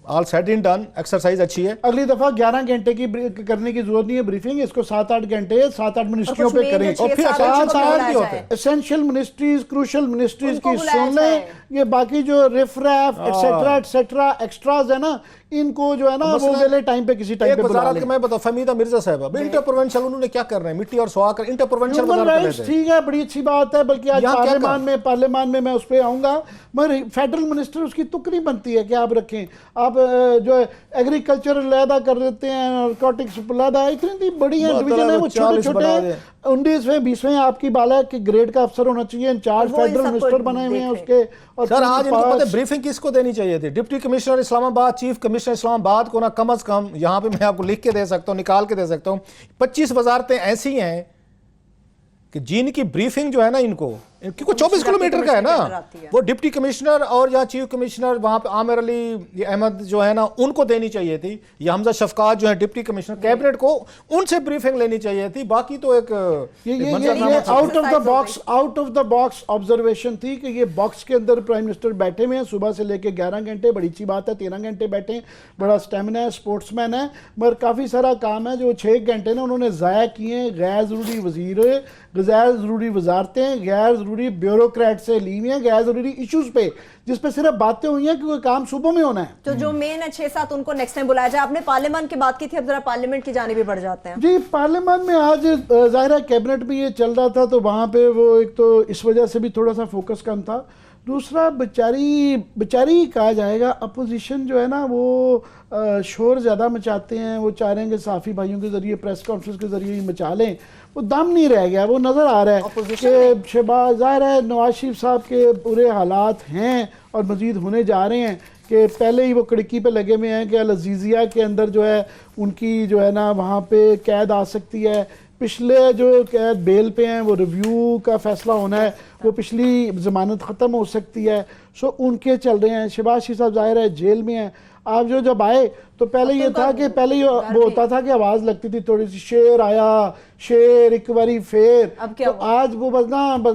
all said in done, exercise अच्छी है। अगली दफा 11 घंटे की करने की जरूरत नहीं है ब्रीफिंग, इसको 7-8 घंटे 7-8 मिनिस्ट्रियों पे करें, और फिर 7-8 एसेंशियल मिनिस्ट्रीज, क्रूशल मिनिस्ट्रीज की सुन लें, ये बाकी जो रिफ रैफ एक्सेट्रा एक्स्ट्राज है ना, इनको जो है ना वो वेले टाइम पे किसी टाइम पे बुला लें। मैं बताऊं, फहमीदा मिर्जा साहब इंटर प्रोवेंशल उन्होंने क्या करना है, मिट्टी और सुहा कर इंटर प्रोवेंशल। ठीक है, बड़ी अच्छी बात है, बल्कि आज पार्लियामान में मैं उस पर आऊंगा, मगर फेडरल मिनिस्टर उसकी तुक नहीं बनती है कि आप रखें, आप जो एग्रीकल्चर लहदा कर देते हैं, नारकोटिक्स लहदा, इतनी बड़ी डिवीजन है, वो छोटे छोटे 19वें 20वें आपकी बाला के ग्रेड का अफसर होना चाहिए, इंचार्ज फेडरल मिनिस्टर बने हुए हैं उसके। और सर आज इनको पता है ब्रीफिंग किसको देनी चाहिए थी? Deputy commissioner Islamabad, chief commissioner Islamabad को ना कम अज कम, यहाँ पे मैं आपको लिख के दे सकता हूँ, निकाल के दे सकता हूँ, 25 वजारतें ऐसी हैं कि जिनकी ब्रीफिंग जो है ना इनको 24 किलोमीटर का है ना, वो डिप्टी कमिश्नर और या चीफ कमिश्नर वहां पे आमिर अली अहमद जो है ना उनको देनी चाहिए थी, या हमजा शफकात जो है डिप्टी कमिश्नर, कैबिनेट को उनसे ब्रीफिंग लेनी चाहिए थी। बाकी तो एक ये out of the box observation थी कि ये बॉक्स के अंदर प्राइम मिनिस्टर बैठे हुए हैं सुबह से लेके 11 घंटे, बड़ी अच्छी बात है, 13 घंटे बैठे, बड़ा स्टेमिना है, स्पोर्ट्समैन है, मगर काफ़ी सारा काम है जो 6 घंटे ना उन्होंने ज़ाया किए, गैर ज़रूरी वजीर, गैर ज़रूरी वजारतें, गैर ज़रूरी ब्यूरोक्रेट से ली हुई हैं, गैर ज़रूरी इश्यूज़ पे जिस पे सिर्फ बातें हुई हैं कि कोई काम सुबह में होना है। तो जो मेन है 6-7 उनको नेक्स्ट टाइम बुलाया जाए। आपने पार्लियामेंट की बात की थी, अब जरा पार्लियामेंट की जाने भी बढ़ जाते हैं। जी, पार्लियामेंट में आज जाहिर है कैबिनेट में ये चल रहा था, तो वहाँ पे वो एक तो इस वजह से भी थोड़ा सा फोकस कम था, दूसरा बेचारी कहा जाएगा, अपोजिशन जो है ना वो शोर ज़्यादा मचाते हैं, वो चाह रहे हैं कि साफ़ी भाइयों के ज़रिए प्रेस कॉन्फ्रेंस के ज़रिए ही मचा लें, वो दम नहीं रह गया, वो नज़र आ रहा है कि शहबाज, ज़ाहिर है नवाज शरीफ साहब के बुरे हालात हैं और मज़ीद होने जा रहे हैं कि पहले ही वो कड़की पे लगे हुए हैं कि अल अज़ीज़िया के अंदर जो है उनकी जो है ना वहाँ पे कैद आ सकती है, पिछले जो कैद बेल पे हैं वो रिव्यू का फैसला होना है, वो पिछली ज़मानत ख़त्म हो सकती है, सो उनके चल रहे हैं। शहबाज शरीफ साहब ज़ाहिर है जेल में हैं। आप जब आए तो पहले ये था कि पहले वो होता था कि आवाज़ लगती थी थोड़ी सी, शेर आया, शेर एक बारी फेर, तो आज वो बस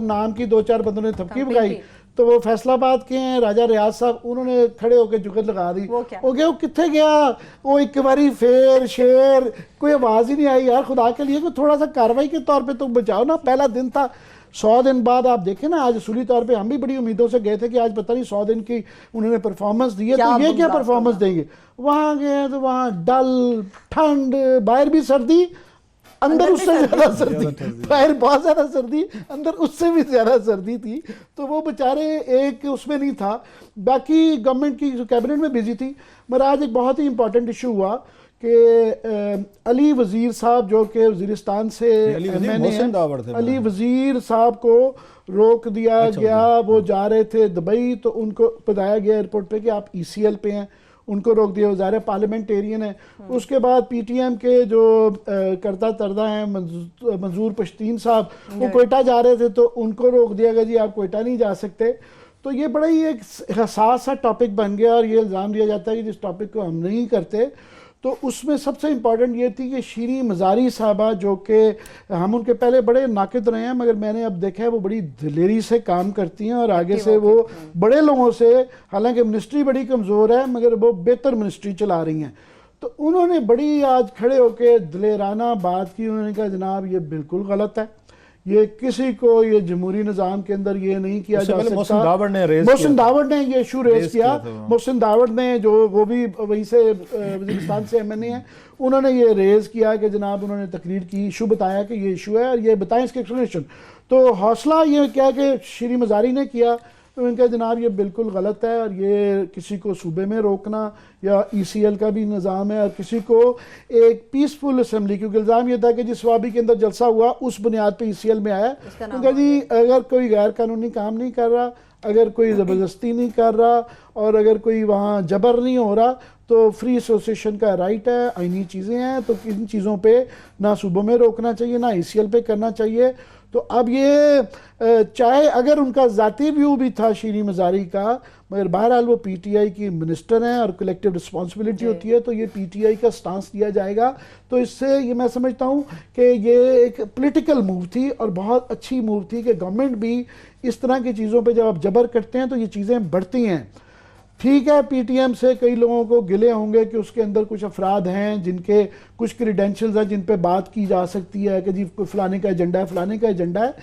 नाम की 2-4 बंदों ने थपकी बगाई, तो वो फैसलाबाद के हैं राजा रियाज साहब, उन्होंने खड़े होकर जुगत लगा दी, वो गया, वो कितने गया, वो एक बारी फेर शेर, कोई आवाज़ ही नहीं आई। यार खुदा के लिए कोई थोड़ा सा कार्रवाई के तौर पे तो बचाओ ना, पहला दिन था, 100 दिन बाद आप देखें ना, आज असूली तौर पे हम भी बड़ी उम्मीदों से गए थे कि आज पता नहीं 100 दिन की उन्होंने परफॉर्मेंस दी है, तो ये क्या परफॉर्मेंस देंगे। वहाँ गए तो वहाँ डल, ठंड, बाहर भी सर्दी, अंदर उससे ज़्यादा सर्दी, बाहर बहुत ज़्यादा सर्दी, अंदर उससे भी ज़्यादा सर्दी थी, तो वो बेचारे एक उसमें नहीं था। बाकी गवर्नमेंट की कैबिनेट में बिजी थी, मगर आज एक बहुत ही इंपॉर्टेंट इशू हुआ कि अली वज़ीर साहब जो कि वज़ीरिस्तान से MNA, अली वज़ीर साहब को रोक दिया गया, वो जा रहे थे दुबई, तो उनको बताया गया एयरपोर्ट पे कि आप ECL पे हैं, उनको रोक दिया, वज़ारे पार्लियामेंटेरियन है। उसके बाद PTM के जो करता तरदा हैं मंजूर पश्तीन साहब, वो कोयटा जा रहे थे, तो उनको रोक दिया गया, जी आप कोयटा नहीं जा सकते। तो ये बड़ा ही एक हसास सा टॉपिक बन गया, और ये इल्ज़ाम दिया जाता है कि जिस टॉपिक को हम नहीं करते, तो उसमें सबसे इम्पॉर्टेंट ये थी कि शीरी मज़ारी साहबा, जो कि हम उनके पहले बड़े नाक़िद रहे हैं, मगर मैंने अब देखा है वो बड़ी दिलेरी से काम करती हैं, और आगे से वो बड़े लोगों से, हालांकि मिनिस्ट्री बड़ी कमज़ोर है मगर वो बेहतर मिनिस्ट्री चला रही हैं, तो उन्होंने बड़ी आज खड़े होकर दिलेराना बात की। उन्होंने कहा जनाब ये बिल्कुल गलत है, ये किसी को ये जमहूरी निज़ाम के अंदर ये नहीं किया जा सकता। मोहसिन दावड़ ने ये इशू रेज किया, मोहसिन दावड़ ने जो वो भी वहीं से वज़ीरिस्तान से MNA हैं, उन्होंने ये रेज किया कि जनाब उन्होंने तकरीर की, इशू बताया कि ये इशू है और ये बताएं इसके एक्सप्लेनेशन। तो हौसला ये क्या कि शीरी मज़ारी ने किया, तो उनका जनाब ये बिल्कुल गलत है, और ये किसी को सूबे में रोकना या ECL का भी निज़ाम है, और किसी को एक पीसफुल असम्बली, क्योंकि इल्ज़ाम ये था कि जिस वाबी के अंदर जलसा हुआ उस बुनियाद पे ECL में आया, क्योंकि जी अगर कोई गैर कानूनी काम नहीं कर रहा, अगर कोई ज़बरदस्ती नहीं कर रहा, और अगर कोई वहाँ जबर नहीं हो रहा, तो फ्री एसोसिएशन का राइट है, आईनी चीज़ें हैं, तो इन चीज़ों पे ना सूबों में रोकना चाहिए ना ECL पे करना चाहिए। तो अब ये चाहे अगर उनका ज़ाती व्यू भी था शीरी मज़ारी का, मगर बहरहाल वो PTI की मिनिस्टर हैं और कलेक्टिव रिस्पॉन्सिबिलिटी होती है, तो ये PTI का स्टांस लिया जाएगा। तो इससे ये मैं समझता हूँ कि ये एक पॉलिटिकल मूव थी और बहुत अच्छी मूव थी कि गवर्नमेंट भी इस तरह की चीज़ों पे जब आप जबर करते हैं तो ये चीज़ें बढ़ती हैं। ठीक है, PTM से कई लोगों को गिले होंगे कि उसके अंदर कुछ अफराद हैं जिनके कुछ क्रीडेंशियल्स हैं जिन पे बात की जा सकती है कि जी फलाने का एजेंडा है, फलाने का एजेंडा है,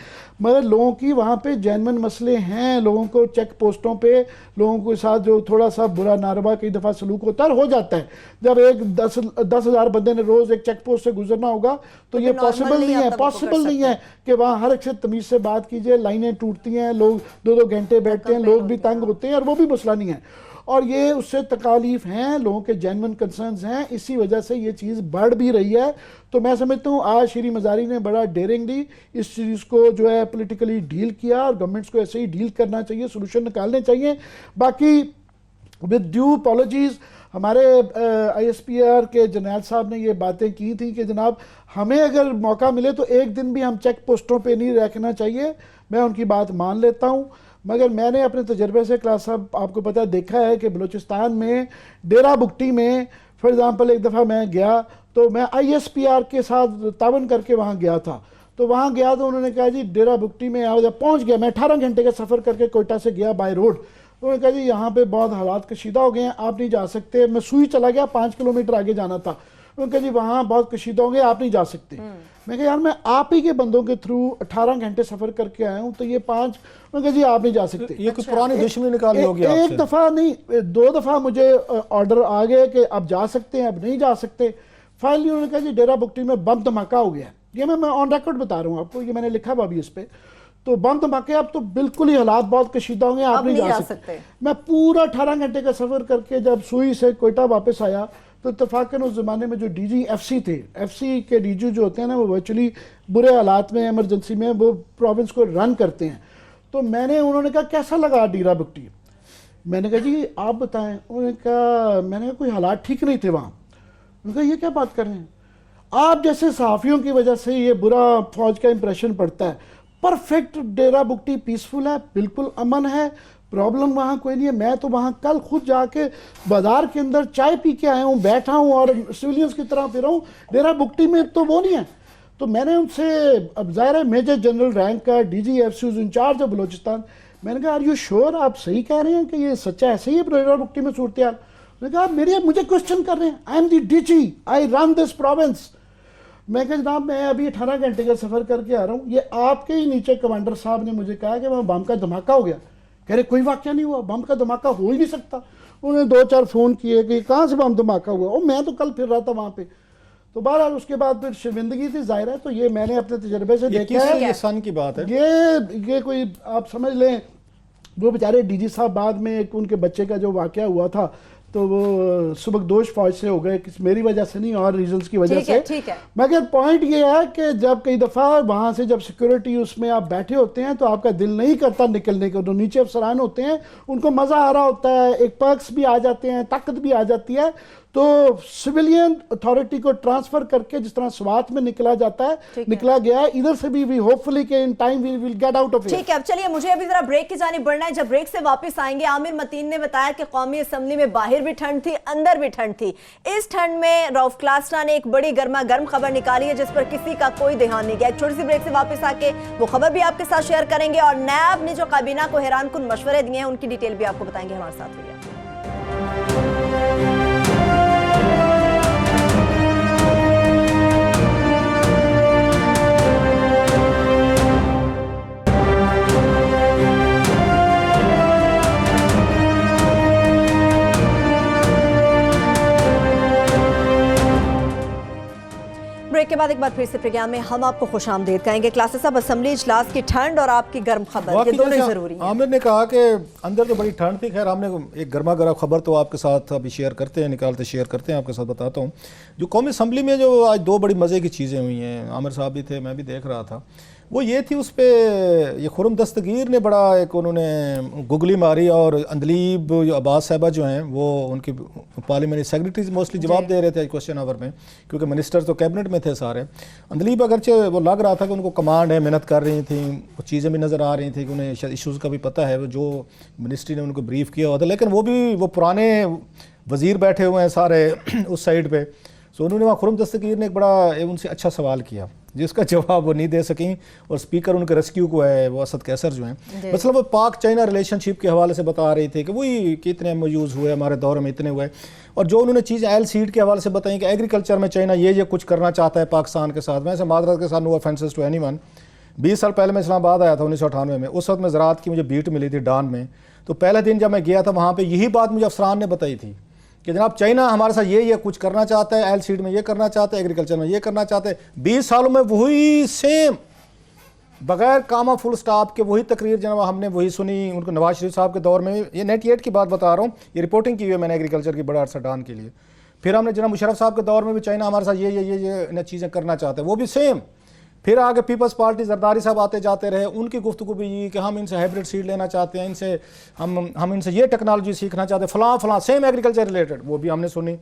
मगर लोगों की वहाँ पे जेन्युइन मसले हैं। लोगों को चेक पोस्टों पे लोगों के साथ जो थोड़ा सा बुरा नारवा कई दफ़ा सलूक होता है, हो जाता है। जब एक 10,000 बंदे ने रोज़ एक चेक पोस्ट से गुजरना होगा तो ये पॉसिबल नहीं है, पॉसिबल नहीं है कि वहाँ हर एक से तमीज़ से बात कीजिए। लाइनें टूटती हैं, लोग 2-2 घंटे बैठते हैं, लोग भी तंग होते हैं, और वो भी मसला नहीं है। और ये उससे तकालीफ हैं, लोगों के जेन्युइन कंसर्न्स हैं, इसी वजह से ये चीज़ बढ़ भी रही है। तो मैं समझता हूँ आज श्री मज़ारी ने बड़ा डेयरिंगली इस चीज़ को जो है पॉलिटिकली डील किया, और गवर्नमेंट्स को ऐसे ही डील करना चाहिए, सोल्यूशन निकालने चाहिए। बाकी विद ड्यू अपॉलॉजीज़, हमारे ISPR के जरनैल साहब ने ये बातें की थी कि जनाब हमें अगर मौका मिले तो एक दिन भी हम चेक पोस्टों पे नहीं रखना चाहिए। मैं उनकी बात मान लेता हूँ, मगर मैंने अपने तजर्बे से क्लास साहब आपको पता है देखा है कि बलूचिस्तान में डेरा बुगटी में फॉर एग्ज़ाम्पल एक दफ़ा मैं गया तो मैं ISPR के साथ तावन करके वहाँ गया था। तो वहाँ गया तो उन्होंने कहा जी डेरा बुगटी में जब पहुँच गया, मैं 18 घंटे का सफ़र करके कोयटा से गया बाय रोड। उन्होंने कहा जी यहाँ पे बहुत हालात कशीदा हो गए हैं, आप नहीं जा सकते। मैं सुई चला गया, 5 किलोमीटर आगे जाना था। उन्होंने कहा जी वहाँ बहुत कशीदा होंगे, आप नहीं जा सकते। मैं कहा यार मैं आप ही के बंदों के थ्रू 18 घंटे सफ़र करके आया हूँ, तो ये 5, उन्होंने कहा जी आप नहीं जा सकते। ये कुछ पुरानी दुश्मनी निकाली होगी आपसे। एक दफ़ा नहीं 2 दफ़ा मुझे ऑर्डर आ गए कि अब जा सकते हैं, अब नहीं जा सकते। फाइनली उन्होंने कहा जी डेरा बुगटी में बम धमाका हो गया। ये मैं ऑन रिकॉर्ड बता रहा हूँ आपको, ये मैंने लिखा हुआ भी इस पर। तो बम धमाके, अब तो बिल्कुल ही हालात बहुत कशीदा होंगे, आप नहीं जा सकते। मैं पूरा 18 घंटे का सफ़र करके जब सुई से कोयटा वापस आया तो इत्तफाकन उस ज़माने में जो DG FC थे, FC के DG जो होते हैं ना, वो वर्चुअली बुरे हालात में, एमरजेंसी में वो प्रोविंस को रन करते हैं। तो उन्होंने कहा कैसा लगा डेरा बुगटी? मैंने कहा जी आप बताएं। उन्होंने कहा, मैंने कहा कोई हालात ठीक नहीं थे वहाँ। उन्होंने कहा ये क्या बात कर रहे हैं, आप जैसे सहाफ़ियों की वजह से ये बुरा फौज का इंप्रेशन पड़ता है। परफेक्ट डेरा बुगटी पीसफुल है, बिल्कुल अमन है, प्रॉब्लम वहाँ कोई नहीं है। मैं तो वहाँ कल खुद जाके बाजार के अंदर चाय पी के आया हूँ, बैठा हूँ और सिविलियंस की तरह फिर हूँ। डेरा बुगटी में तो वो नहीं है। तो मैंने उनसे, अब ज़ाहिर है मेजर जनरल रैंक का DG FC in-charge of Balochistan, मैंने कहा आर यू श्योर, आप सही कह रहे हैं कि ये सच्चा ऐसे ही है डेरा बुगटी में सूरत हाल? मैंने कहा मुझे क्वेश्चन कर रहे हैं, I am the DG, I run this province. मैं कहा जनाब मैं अभी 18 घंटे का सफ़र करके आ रहा हूँ, ये आपके ही नीचे कमांडर साहब ने मुझे कहा कि वहाँ बम का धमाका हो गया। कह रहे कोई वाक़या नहीं हुआ, बम का धमाका हो ही नहीं सकता। उन्होंने 2-4 फ़ोन किए कि कहाँ से बम धमाका हुआ, और मैं तो कल फिर रहा था वहाँ पे। तो बहरहाल उसके बाद फिर शर्मिंदगी थी, जाहिर है। तो ये मैंने अपने तजर्बे से देखा है। ये सन की बात है, ये कोई आप समझ लें, वो बेचारे DG साहब बाद में एक उनके बच्चे का जो वाक़या हुआ था तो वो सुबकदोश फौज से हो गए, मेरी वजह से नहीं और रीजंस की वजह से। ठीक है। मगर पॉइंट ये है कि जब कई दफ़ा वहाँ से जब सिक्योरिटी उसमें आप बैठे होते हैं तो आपका दिल नहीं करता निकलने को। जो नीचे अफसरान होते हैं उनको मज़ा आ रहा होता है, एक पर्क्स भी आ जाते हैं, ताकत भी आ जाती है। तो सिविलियन अथॉरिटी को ट्रांसफर करके जिस तरह स्वात में निकला जाता है, निकला गया है, इधर से भी होपफुली के in time we will get out of it. ठीक है, अब चलिए मुझे अभी जरा ब्रेक की जानिब बढ़ना है। जब ब्रेक से वापस आएंगे, आमिर मतीन ने बताया कि कौमी असम्बली में बाहर भी ठंड थी, अंदर भी ठंड थी। इस ठंड में रऊफ क्लास्ट्रा ने एक बड़ी गर्मा गर्म खबर निकाली है जिस पर किसी का कोई ध्यान नहीं गया। एक छोटी सी ब्रेक से वापस आके वो खबर भी आपके साथ शेयर करेंगे, और नैब ने जो काबीना को हैरानकुन मशवरे दिए हैं उनकी डिटेल भी आपको बताएंगे। हमारे साथ रहिए। ब्रेक के बाद एक बार फिर से प्रोग्राम में हम आपको खुशामदीद कहेंगे। क्लासेस अब असेंबली इजलास की ठंड और आपकी गर्म खबर, ये दोनों जरूरी है। आमिर ने कहा कि अंदर तो बड़ी ठंड थी। खैर हमने एक गर्मा गर्म खबर तो आपके साथ अभी शेयर करते हैं, निकालते शेयर करते हैं, आपके साथ बताता हूँ। जो कौमी असम्बली में जो आज 2 बड़ी मज़े की चीज़ें हुई हैं, आमिर साहब भी थे, मैं भी देख रहा था, वो ये थी उस पर ये खुरम दस्तगीर ने बड़ा एक उन्होंने गुगली मारी, और अंदलीब अब्बास साहबा जो हैं वो उनकी पार्लियामेंट्री सेक्रेटरी मोस्टली जवाब दे रहे थे क्वेश्चन आवर में, क्योंकि मिनिस्टर तो कैबिनेट में थे सारे। अंदलीब अगरचे वो लग रहा था कि उनको कमांड है, मेहनत कर रही थी, वो चीज़ें भी नज़र आ रही थी कि उन्हें इशूज़ का भी पता है, जो मिनिस्ट्री ने उनको ब्रीफ किया हुआ था। लेकिन वो पुराने वज़ीर बैठे हुए हैं सारे उस साइड पर। सो उन्होंने वहाँ खुरम दस्तगीर ने एक बड़ा उनसे अच्छा सवाल किया। जिसका जवाब वो नहीं दे सकें। और स्पीकर उनके रेस्क्यू को है वो असद कैसर जो हैं, मतलब वो पाक चाइना रिलेशनशिप के हवाले से बता रहे थे कि वही कितने MOUs हुए हमारे दौर में, इतने हुए। और जो उन्होंने चीज़ें एल सीड के हवाले से बताई कि एग्रीकल्चर में चाइना ये कुछ करना चाहता है पाकिस्तान के साथ। वैसे मादरत के साथ नो ऑफेंसेस टू एनीवन। 20 साल पहले मैं इस्लामाबाद आया था 1998 में, उस वक्त में ज़राअत की मुझे बीट मिली थी डान में। तो पहले दिन जब मैं गया था वहाँ पे यही बात मुझे अफसरान ने बताई थी कि जनाब चाइना हमारे साथ ये कुछ करना चाहता है, एल सीड में ये करना चाहता है, एग्रीकल्चर में ये करना चाहता है। 20 सालों में वही सेम बगैर कामा फुल स्टॉप के वही तकरीर जनाब हमने वही सुनी उनको नवाज शरीफ साहब के दौर में। ये 98 की बात बता रहा हूँ, ये रिपोर्टिंग की हुई है मैंने एग्रीकल्चर की बड़ा अरसा डान के लिए। फिर हमने जनाब मुशर्रफ साहब के दौर में भी चाइना हमारे साथ ये चीज़ें करना चाहते हैं, वो भी सेम। फिर आगे पीपल्स पार्टी जरदारी साहब आते जाते रहे, उनकी गुफ्तगू भी ये कि हम इनसे हाइब्रिड सीड लेना चाहते हैं, इनसे हम इनसे ये टेक्नोलॉजी सीखना चाहते हैं, फलां सेम एग्रीकल्चर रिलेटेड, वो भी हमने सुनी।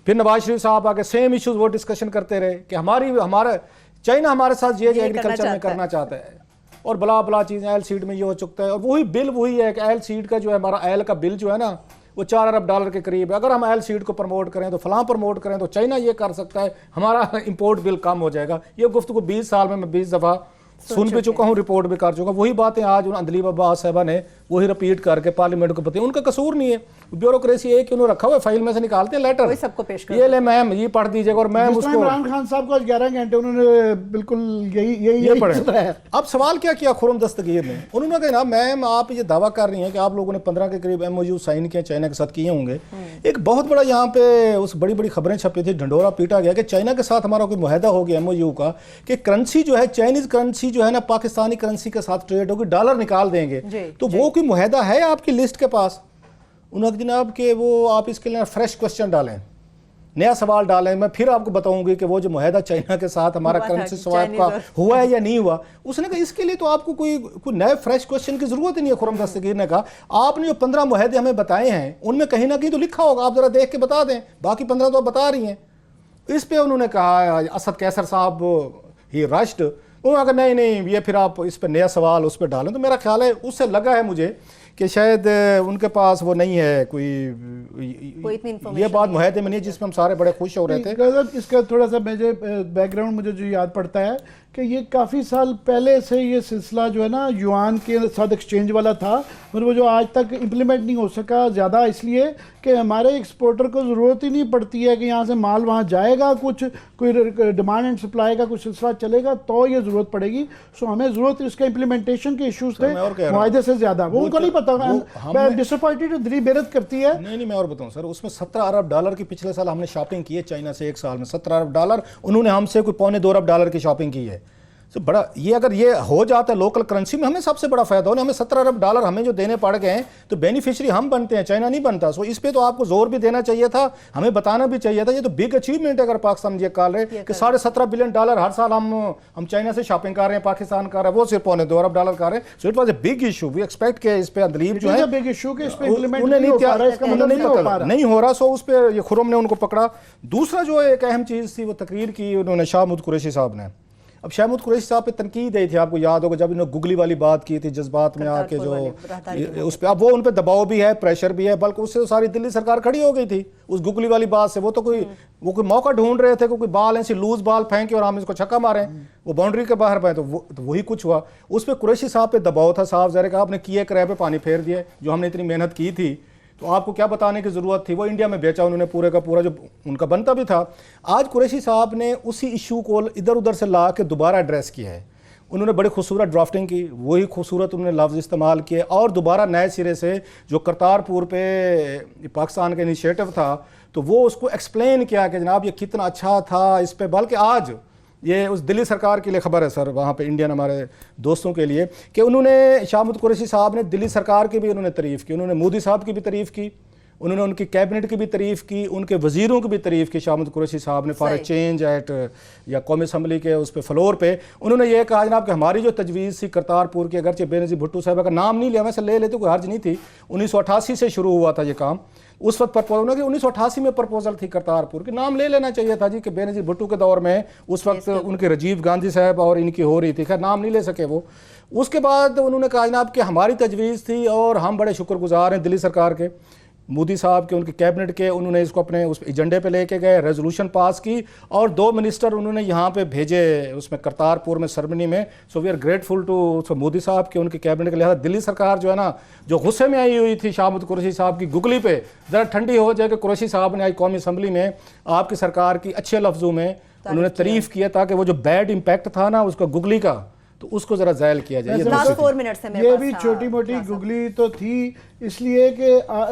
फिर नवाज शरीफ साहब आके सेम इश्यूज वो डिस्कशन करते रहे कि हमारा चाइना हमारे साथ ये एग्रीकल्चर में करना चाहता है और बला चीज़ें एल सीड में ये हो चुका है। और वही बिल वही है कि एल सीड का जो है हमारा एल का बिल जो है ना वो $4 अरब के करीब है। अगर हम एल सीड को प्रमोट करें तो फलां प्रमोट करें तो चाइना ये कर सकता है, हमारा इंपोर्ट बिल कम हो जाएगा। ये गुफ्तगू 20 साल में मैं 20 दफ़ा सुन भी चुका हूँ, रिपोर्ट भी कर चुका हूँ। वही बातें आज अंदलीब अब्बास साहबा ने वही रिपीट करके पार्लियामेंट को बताई। उनका कसूर नहीं है, ब्यूरोक्रेसी एक उन्होंने रखा हुआ है, फाइल में से निकालते हैं लेटर, सबको पेश कर ये ले मैम ये पढ़ दीजिएगा और मैम उसको। इमरान खान साहब को 11 घंटे उन्होंने बिल्कुल यही पढ़ा है। अब सवाल क्या किया खुर्रम दस्तगीर ने, उन्होंने कहा ना मैम आप ये दावा कर रही हैं कि आप लोगों ने 15 के करीब MOU साइन किए चाइना के साथ किए होंगे। एक बहुत बड़ा यहाँ पे उस बड़ी खबरें छपी थी, ढंडोरा पीटा गया कि चाइना के साथ हमारा कोई मुआहदा हो गया MOU का कि करेंसी जो है चाइनीज करेंसी जो है ना पाकिस्तानी करेंसी के साथ ट्रेड होगी, डॉलर निकाल देंगे। तो वो कोई मुआहदा है आपकी लिस्ट के पास? उन्होंने जनाब कि वो आप इसके लिए फ्रेश क्वेश्चन डालें, नया सवाल डालें, मैं फिर आपको बताऊंगी कि वो जो मुआहदा चाइना के साथ हमारा करेंसी स्वाइप का हुआ है या नहीं हुआ। उसने कहा इसके लिए तो आपको कोई नए फ्रेश क्वेश्चन की जरूरत ही नहीं है। खुर्रम दस्तगीर ने कहा आपने जो 15 मुआहदे हमें बताए हैं उनमें कहीं ना कहीं तो लिखा होगा, आप जरा देख के बता दें, बाकी 15 तो आप बता रही हैं। इस पे उन्होंने कहा असद कैसर साहब ही रश्ड, उन्होंने कहा नहीं ये फिर आप इस पर नया सवाल उस पर डालें। तो मेरा ख्याल है उससे लगा है मुझे कि शायद उनके पास वो नहीं है कोई ये बात मुआहदे में नहीं जिसमें हम सारे बड़े खुश हो रहे थे। इसका थोड़ा सा मुझे बैकग्राउंड मुझे जो याद पड़ता है कि ये काफ़ी साल पहले से ये सिलसिला जो है ना युआन के साथ एक्सचेंज वाला था, और वो जो आज तक इम्प्लीमेंट नहीं हो सका, ज़्यादा इसलिए कि हमारे एक्सपोर्टर को ज़रूरत ही नहीं पड़ती है कि यहाँ से माल वहाँ जाएगा, कोई डिमांड एंड सप्लाई का कुछ सिलसिला चलेगा तो ये ज़रूरत पड़ेगी। सो हमें ज़रूरत इसका इम्प्लीमेंटेशन के इशूज़ थे मुआहदे से ज़्यादा, वो उनको नहीं पता। डिसअपॉइंटेड दिली बेरत करती है। नहीं मैं और बताऊँ सर, उसमें $17 अरब की पिछले साल हमने शॉपिंग की है चाइना से, एक साल में $17 अरब, उन्होंने हमसे कोई $2.25 अरब की शॉपिंग की है। तो बड़ा ये अगर ये हो जाता है लोकल करेंसी में हमें सबसे बड़ा फायदा हो। हमें $17 अरब हमें जो देने पड़ गए हैं तो बेनिफिशियरी हम बनते हैं, चाइना नहीं बनता। सो इस पे तो आपको जोर भी देना चाहिए था, हमें बताना भी चाहिए था। ये तो बिग अचीवमेंट है अगर पाकिस्तान ये कर रहे कि $17.5 बिलियन हर साल हम चाइना से शॉपिंग कर रहे हैं, पाकिस्तान कर रहा है वो सिर्फ $2.25 अरब कर रहे हैं। So it was a big issue, we expect के इस पे अंदलीब जो है बिग इशू के इस पे नहीं हो रहा। सो उस पर ये खुर्रम ने उनको पकड़ा। दूसरा जो एक अहम चीज़ थी वो तकरीर की उन्होंने शाह महमूद कुरैशी साहब ने। अब शाह महमूद कुरैशी साहब पे तनकीद आई थी, आपको याद होगा जब इन्होंने गुगली वाली बात की थी जज्बात में आके जो उस पर, अब वो उन पर दबाव भी है, प्रेशर भी है, बल्कि उससे सारी दिल्ली सरकार खड़ी हो गई थी उस गुगली वाली बात से। वो तो कोई मौका ढूंढ रहे थे, कोई बाल ऐसी लूज बाल फेंके और हम इसको छक्का मारें, वो बाउंड्री के बाहर पाए, तो वही कुछ हुआ। उस पर कुरैशी साहब पे दबाव था, साहब ज़रा कहा आपने किए किराए पे पानी फेर दिया, जो हमने इतनी मेहनत की थी तो आपको क्या बताने की ज़रूरत थी। वो इंडिया में बेचा उन्होंने पूरे का पूरा जो उनका बनता भी था। आज कुरैशी साहब ने उसी इशू को इधर उधर से ला के दोबारा एड्रेस किया है। उन्होंने बड़ी खूबसूरत ड्राफ्टिंग की, वही खूबसूरत उन्होंने लफ्ज़ इस्तेमाल किए और दोबारा नए सिरे से जो करतारपुर पे पाकिस्तान का इनिशिएटिव था तो वो उसको एक्सप्लेन किया कि जनाब ये कितना अच्छा था इस पर। बल्कि आज ये उस दिल्ली सरकार के लिए खबर है सर, वहाँ पे इंडियन हमारे दोस्तों के लिए, कि उन्होंने शाह महमूद कुरैशी साहब ने दिल्ली सरकार की भी उन्होंने तारीफ़ की, उन्होंने मोदी साहब की भी तारीफ़ की, उन्होंने उनकी कैबिनेट की भी तारीफ़ की, उनके वज़ीरों की भी तारीफ़ की। शाह महमूद कुरैशी साहब ने फॉर ए चेंज एट या कौमी असम्बली के उस पर फ्लोर पे उन्होंने ये कहा जनाब कि हमारी जो तजवीज़ थी करतारपुर की, अगरचे बेनज़ीर भुट्टो साहब का नाम नहीं लिया, वैसे ले लेते कोई हर्ज नहीं थी, 1988 से शुरू हुआ था ये काम। उस वक्त प्रपोजल कि 1988 में प्रपोजल थी करतारपुर के, नाम ले लेना चाहिए था जी कि बेनज़ीर भुट्टो के दौर में उस वक्त उनके राजीव गांधी साहब और इनकी हो रही थी, खैर नाम नहीं ले सके वो। उसके बाद उन्होंने कहा जनाब कि हमारी तजवीज़ थी और हम बड़े शुक्रगुजार हैं दिल्ली सरकार के मोदी साहब के, उनके कैबिनेट के, उन्होंने इसको अपने उस एजेंडे पे लेके गए, रेजोल्यूशन पास की और 2 मिनिस्टर उन्होंने यहाँ पे भेजे उसमें करतारपुर में सेरेमनी में। So we are grateful to Modi साहब के, उनके कैबिनेट के लिहाजा। दिल्ली सरकार जो है ना, जो गुस्से में आई हुई थी शाहमद कुरैशी साहब की गुगली पे, ज़रा ठंडी हो जाए कि कुरैशी साहब ने आज कौमी असम्बली में आपकी सरकार की अच्छे लफ्ज़ों में उन्होंने तारीफ़ किया, ताकि वो जो बैड इम्पैक्ट था ना उसका गुगली का, तो उसको जरा जायल किया जाए। लास्ट 4 मिनट्स है मेरे ये पास। भी छोटी मोटी गुगली तो थी, इसलिए कि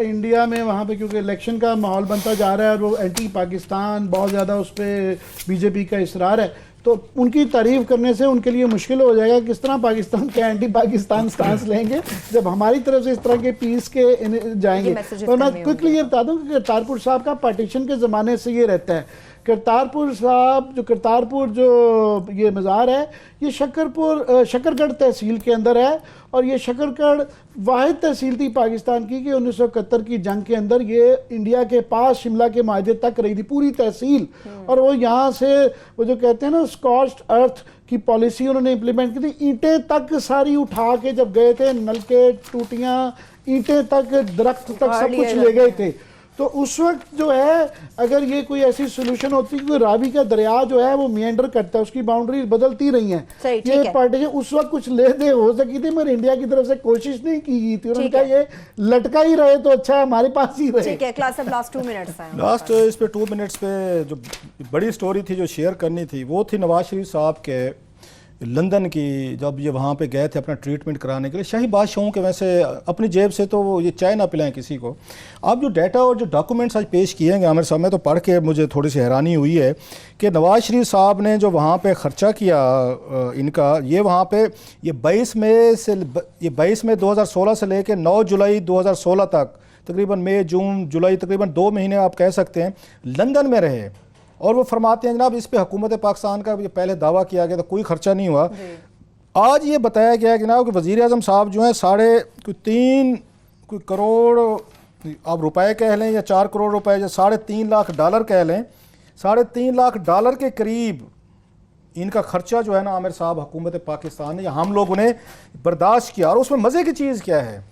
इंडिया में वहाँ पे क्योंकि इलेक्शन का माहौल बनता जा रहा है और वो एंटी पाकिस्तान बहुत ज़्यादा उस पर बीजेपी का इसरार है, तो उनकी तारीफ करने से उनके लिए मुश्किल हो जाएगा। किस तरह पाकिस्तान के एंटी पाकिस्तान स्टांस लेंगे जब हमारी तरफ से इस तरह के पीस के जाएंगे। और मैं क्विकली ये बता दूँ कि करतारपुर साहब का पार्टीशन के ज़माने से ये रहता है। करतारपुर साहब जो करतारपुर जो ये मज़ार है, ये शकरगढ़ तहसील के अंदर है और ये शकरगढ़ वाहिद तहसील थी पाकिस्तान की कि 1971 की जंग के अंदर ये इंडिया के पास शिमला के माहे तक रही थी पूरी तहसील। और वो यहाँ से वो जो कहते हैं ना स्कॉच्ड अर्थ की पॉलिसी उन्होंने इम्प्लीमेंट की थी। ईंटें तक सारी उठा के जब गए थे, नलके, टूटियाँ, ईंटें तक, दरख्त तक सब कुछ ले गए थे। तो उस वक्त जो है अगर ये कोई ऐसी सोल्यूशन होती कि रावी का दरिया जो है वो मियंडर करता है, उसकी बाउंड्रीज बदलती रही हैं, ये पार्टीशन उस वक्त कुछ ले दे हो सकी थी, मगर इंडिया की तरफ से कोशिश नहीं की गई थी। उन्होंने कहा ये लटका ही रहे तो अच्छा है, हमारे पास ही रहे। ठीक है, क्लास अब लास्ट 2 मिनट्स हैं। लास्ट इस पे 2 मिनट्स पे जो बड़ी स्टोरी थी जो शेयर करनी थी वो थी नवाज शरीफ साहब के लंदन की, जब ये वहाँ पे गए थे अपना ट्रीटमेंट कराने के लिए। शाही बादशाहों के वैसे अपनी जेब से तो वो ये चाय ना पिलाएं किसी को। अब जो डाटा और जो डॉक्यूमेंट्स आज पेश किए हैं आमिर साहब में, तो पढ़ के मुझे थोड़ी सी हैरानी हुई है कि नवाज शरीफ साहब ने जो वहाँ पे ख़र्चा किया इनका, ये वहाँ पे ये 22 मई 2016 से लेके 9 जुलाई 2016 तक, तकरीबन मई, जून, जुलाई, तकरीबन 2 महीने आप कह सकते हैं लंदन में रहे। और वो फरमाते हैं जनाब इस पे हुकूमत पाकिस्तान का पहले दावा किया गया था, कोई खर्चा नहीं हुआ। आज ये बताया गया है जनाब कि वज़ीर आज़म साहब जो हैं 3.5 करोड़ आप रुपए कह लें या 4 करोड़ रुपए या $3.5 लाख कह लें, $3.5 लाख के करीब इनका खर्चा जो है ना आमिर साहब हुकूमत पाकिस्तान ने या हम लोगों ने बर्दाश्त किया। और उसमें मज़े की चीज़ क्या है,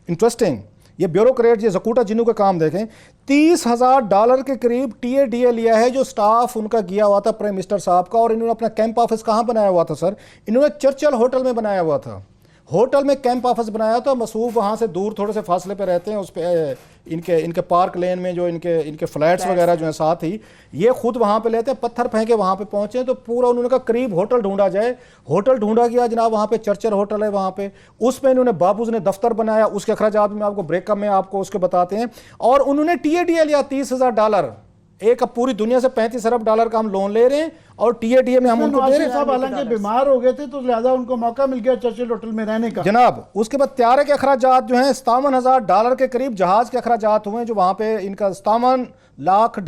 इंटरेस्टिंग, ये ब्यूरोक्रेट ये जकूटा जिन्हों का काम देखें, $30,000 के करीब TADA लिया है जो स्टाफ उनका गया हुआ था प्राइम मिनिस्टर साहब का। और इन्होंने अपना कैंप ऑफिस कहाँ बनाया हुआ था सर? इन्होंने चर्चिल होटल में बनाया हुआ था। होटल में कैंप ऑफिस बनाया था, मसूफ वहाँ से दूर थोड़े से फासले पे रहते हैं, उस पे इनके पार्क लेन में जो इनके फ्लैट्स वगैरह जो हैं साथ ही, ये खुद वहाँ पे लेते हैं, पत्थर फेंके वहाँ पे पहुँचे। तो पूरा उन्होंने कहा करीब होटल ढूंढा जाए, होटल ढूंढा गया जनाब, वहाँ पे चर्चिल होटल है वहाँ पे, उस पर इन्होंने बाबूज ने दफ्तर बनाया, उसके अखराजात में आपको ब्रेकअप में आपको उसके बताते हैं। और उन्होंने TADA लिया $30,000, एक अब पूरी दुनिया से $35 अरब का हम लोन ले रहे हैं और TADA में हम उनको दे रहे हैं। हालांकि बीमार हो गए थे तो लिहाजा उनको मौका मिल गया चर्चिल होटल में रहने का जनाब। उसके बाद त्यारे के अखराजात जो हैं $57,000 के करीब जहाज के अखराजात हुए जो वहां पे इनका $57 लाख,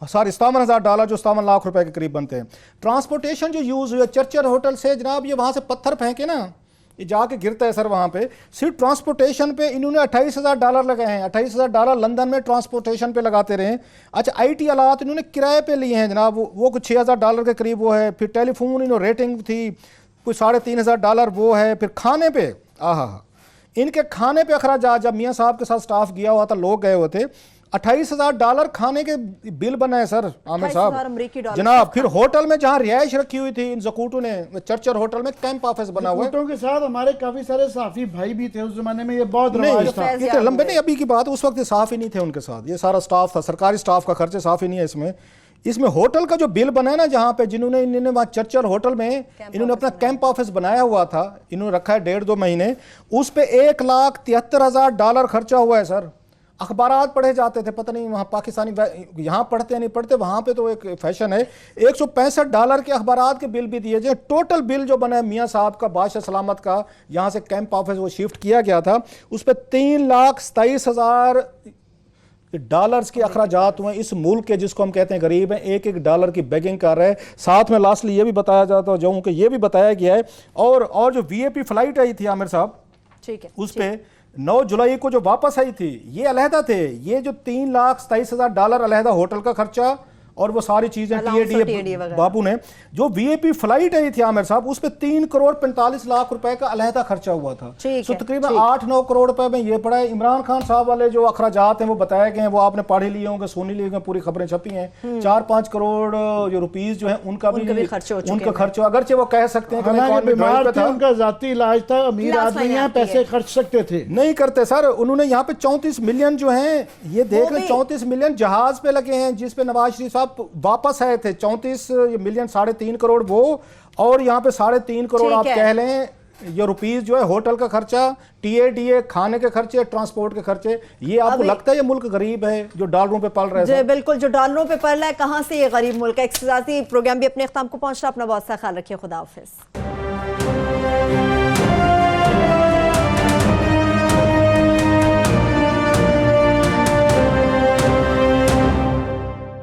सॉरी $57,000 जो $57 लाख रुपए के करीब बनते हैं। ट्रांसपोर्टेशन जो यूज हुआ चर्चिल होटल से जनाब, ये वहां से पत्थर फेंके ना, ये जाके गिरता है सर वहाँ पे, सिर्फ ट्रांसपोर्टेशन पे इन्होंने $28,000 लगाए हैं। $28,000 लंदन में ट्रांसपोर्टेशन पे लगाते रहे। अच्छा, IT आलात इन्होंने किराए पे लिए हैं जनाब, वो कुछ $6,000 के करीब वो है। फिर टेलीफोन इन्होंने रेटिंग थी कुछ $3,500 वो है। फिर खाने पे इनके खाने पे अखराजात, जब मियाँ साहब के साथ स्टाफ गया हुआ था, लोग गए हुए थे, $28,000 खाने के बिल बनाए सर आमिर साहब जनाब। फिर होटल में जहां रिहाइश रखी हुई थी इन जकूटों ने, चर्चिल होटल में कैंप ऑफिस बना हुआ है। के साथ हमारे काफी सारे सहाफी भाई भी थे उस जमाने में, ये बहुत रवाज था। ये लंबे नहीं अभी की बात, उस वक्त साफी नहीं थे उनके साथ, ये सारा स्टाफ था, सरकारी स्टाफ का खर्चे साफी नहीं है इसमें होटल का जो बिल बना है ना, जहाँ पे इन्होंने वहाँ चर्चिल होटल में इन्होंने अपना कैंप ऑफिस बनाया हुआ था, इन्होंने रखा है 1.5-2 महीने, उस पे $1,73,000 खर्चा हुआ है सर। अखबारात पढ़े जाते थे, पता नहीं वहाँ पाकिस्तानी यहाँ पढ़ते नहीं पढ़ते, वहाँ पे तो एक फैशन है। $165 के अखबारात के बिल भी दिए जाए। टोटल बिल जो बना है मियाँ साहब का बादशाह सलामत का, यहाँ से कैंप ऑफिस वो शिफ्ट किया गया था, उस पर $3,27,000 के अखराजात हुए। इस मुल्क के जिसको हम कहते हैं गरीब हैं, $1 की बेगिंग कर रहे हैं। साथ में लास्टली ये भी बताया जाता जाऊँ कि ये भी बताया गया है, और जो VIP फ्लाइट आई थी आमिर साहब, ठीक है, उस पर 9 जुलाई को जो वापस आई थी, ये अलहदा थे। ये जो $3,27,000 अलहदा होटल का खर्चा और वो सारी चीजें Allowance और TADA TADA वगैरह। बाबू ने जो VIP फ्लाइट आई थी आमिर साहब, उस पर 3 करोड़ 45 लाख रुपए का अलहदा खर्चा हुआ था। ठीक तो है, तकरीबन ठीक। 8-9 करोड़ रुपए में ये पड़ा है। इमरान खान साहब वाले जो अखराजात हैं वो बताए गए हैं, वो आपने पढ़ लिए होंगे, सुन लिए होंगे, पूरी खबरें छपी हैं। 4-5 करोड़ जो रुपीस जो है उनका भी खर्च हो चुके उनका हैं। खर्च, अगरचे वो कह सकते हैं कि हालांकि economic बीमार drive पे थे, था, उनका जाती इलाज था, अमीर क्लास आदमी लाइन हैं, आती पैसे है। खर्च सकते थे। नहीं करते सर। उन्होंने यहाँ पे 34 मिलियन जो हैं, ये देख वो लें, भी- 34 मिलियन जहाज पे लगे हैं जिस पे नवाज शरीफ साहब वापस आए थे। 34 मिलियन, 3.5 करोड़ वो, और यहाँ पे 3.5 करोड़ ठीक आप है। कह लें ये रुपीस जो है होटल का खर्चा, TADA, खाने के खर्चे, ट्रांसपोर्ट के खर्चे। ये आपको अभी- लगता है ये मुल्क गरीब है जो डॉलरों पे पल रहा है जी सर? बिल्कुल, जो डॉलरों पे पड़ रहा है, कहाँ से ये गरीब मुल्क है। एक साथी प्रोग्राम भी अपने अख्ताम को पहुंच रहा है। अपना बहुत सा ख्याल रखिए, खुदा हाफिज।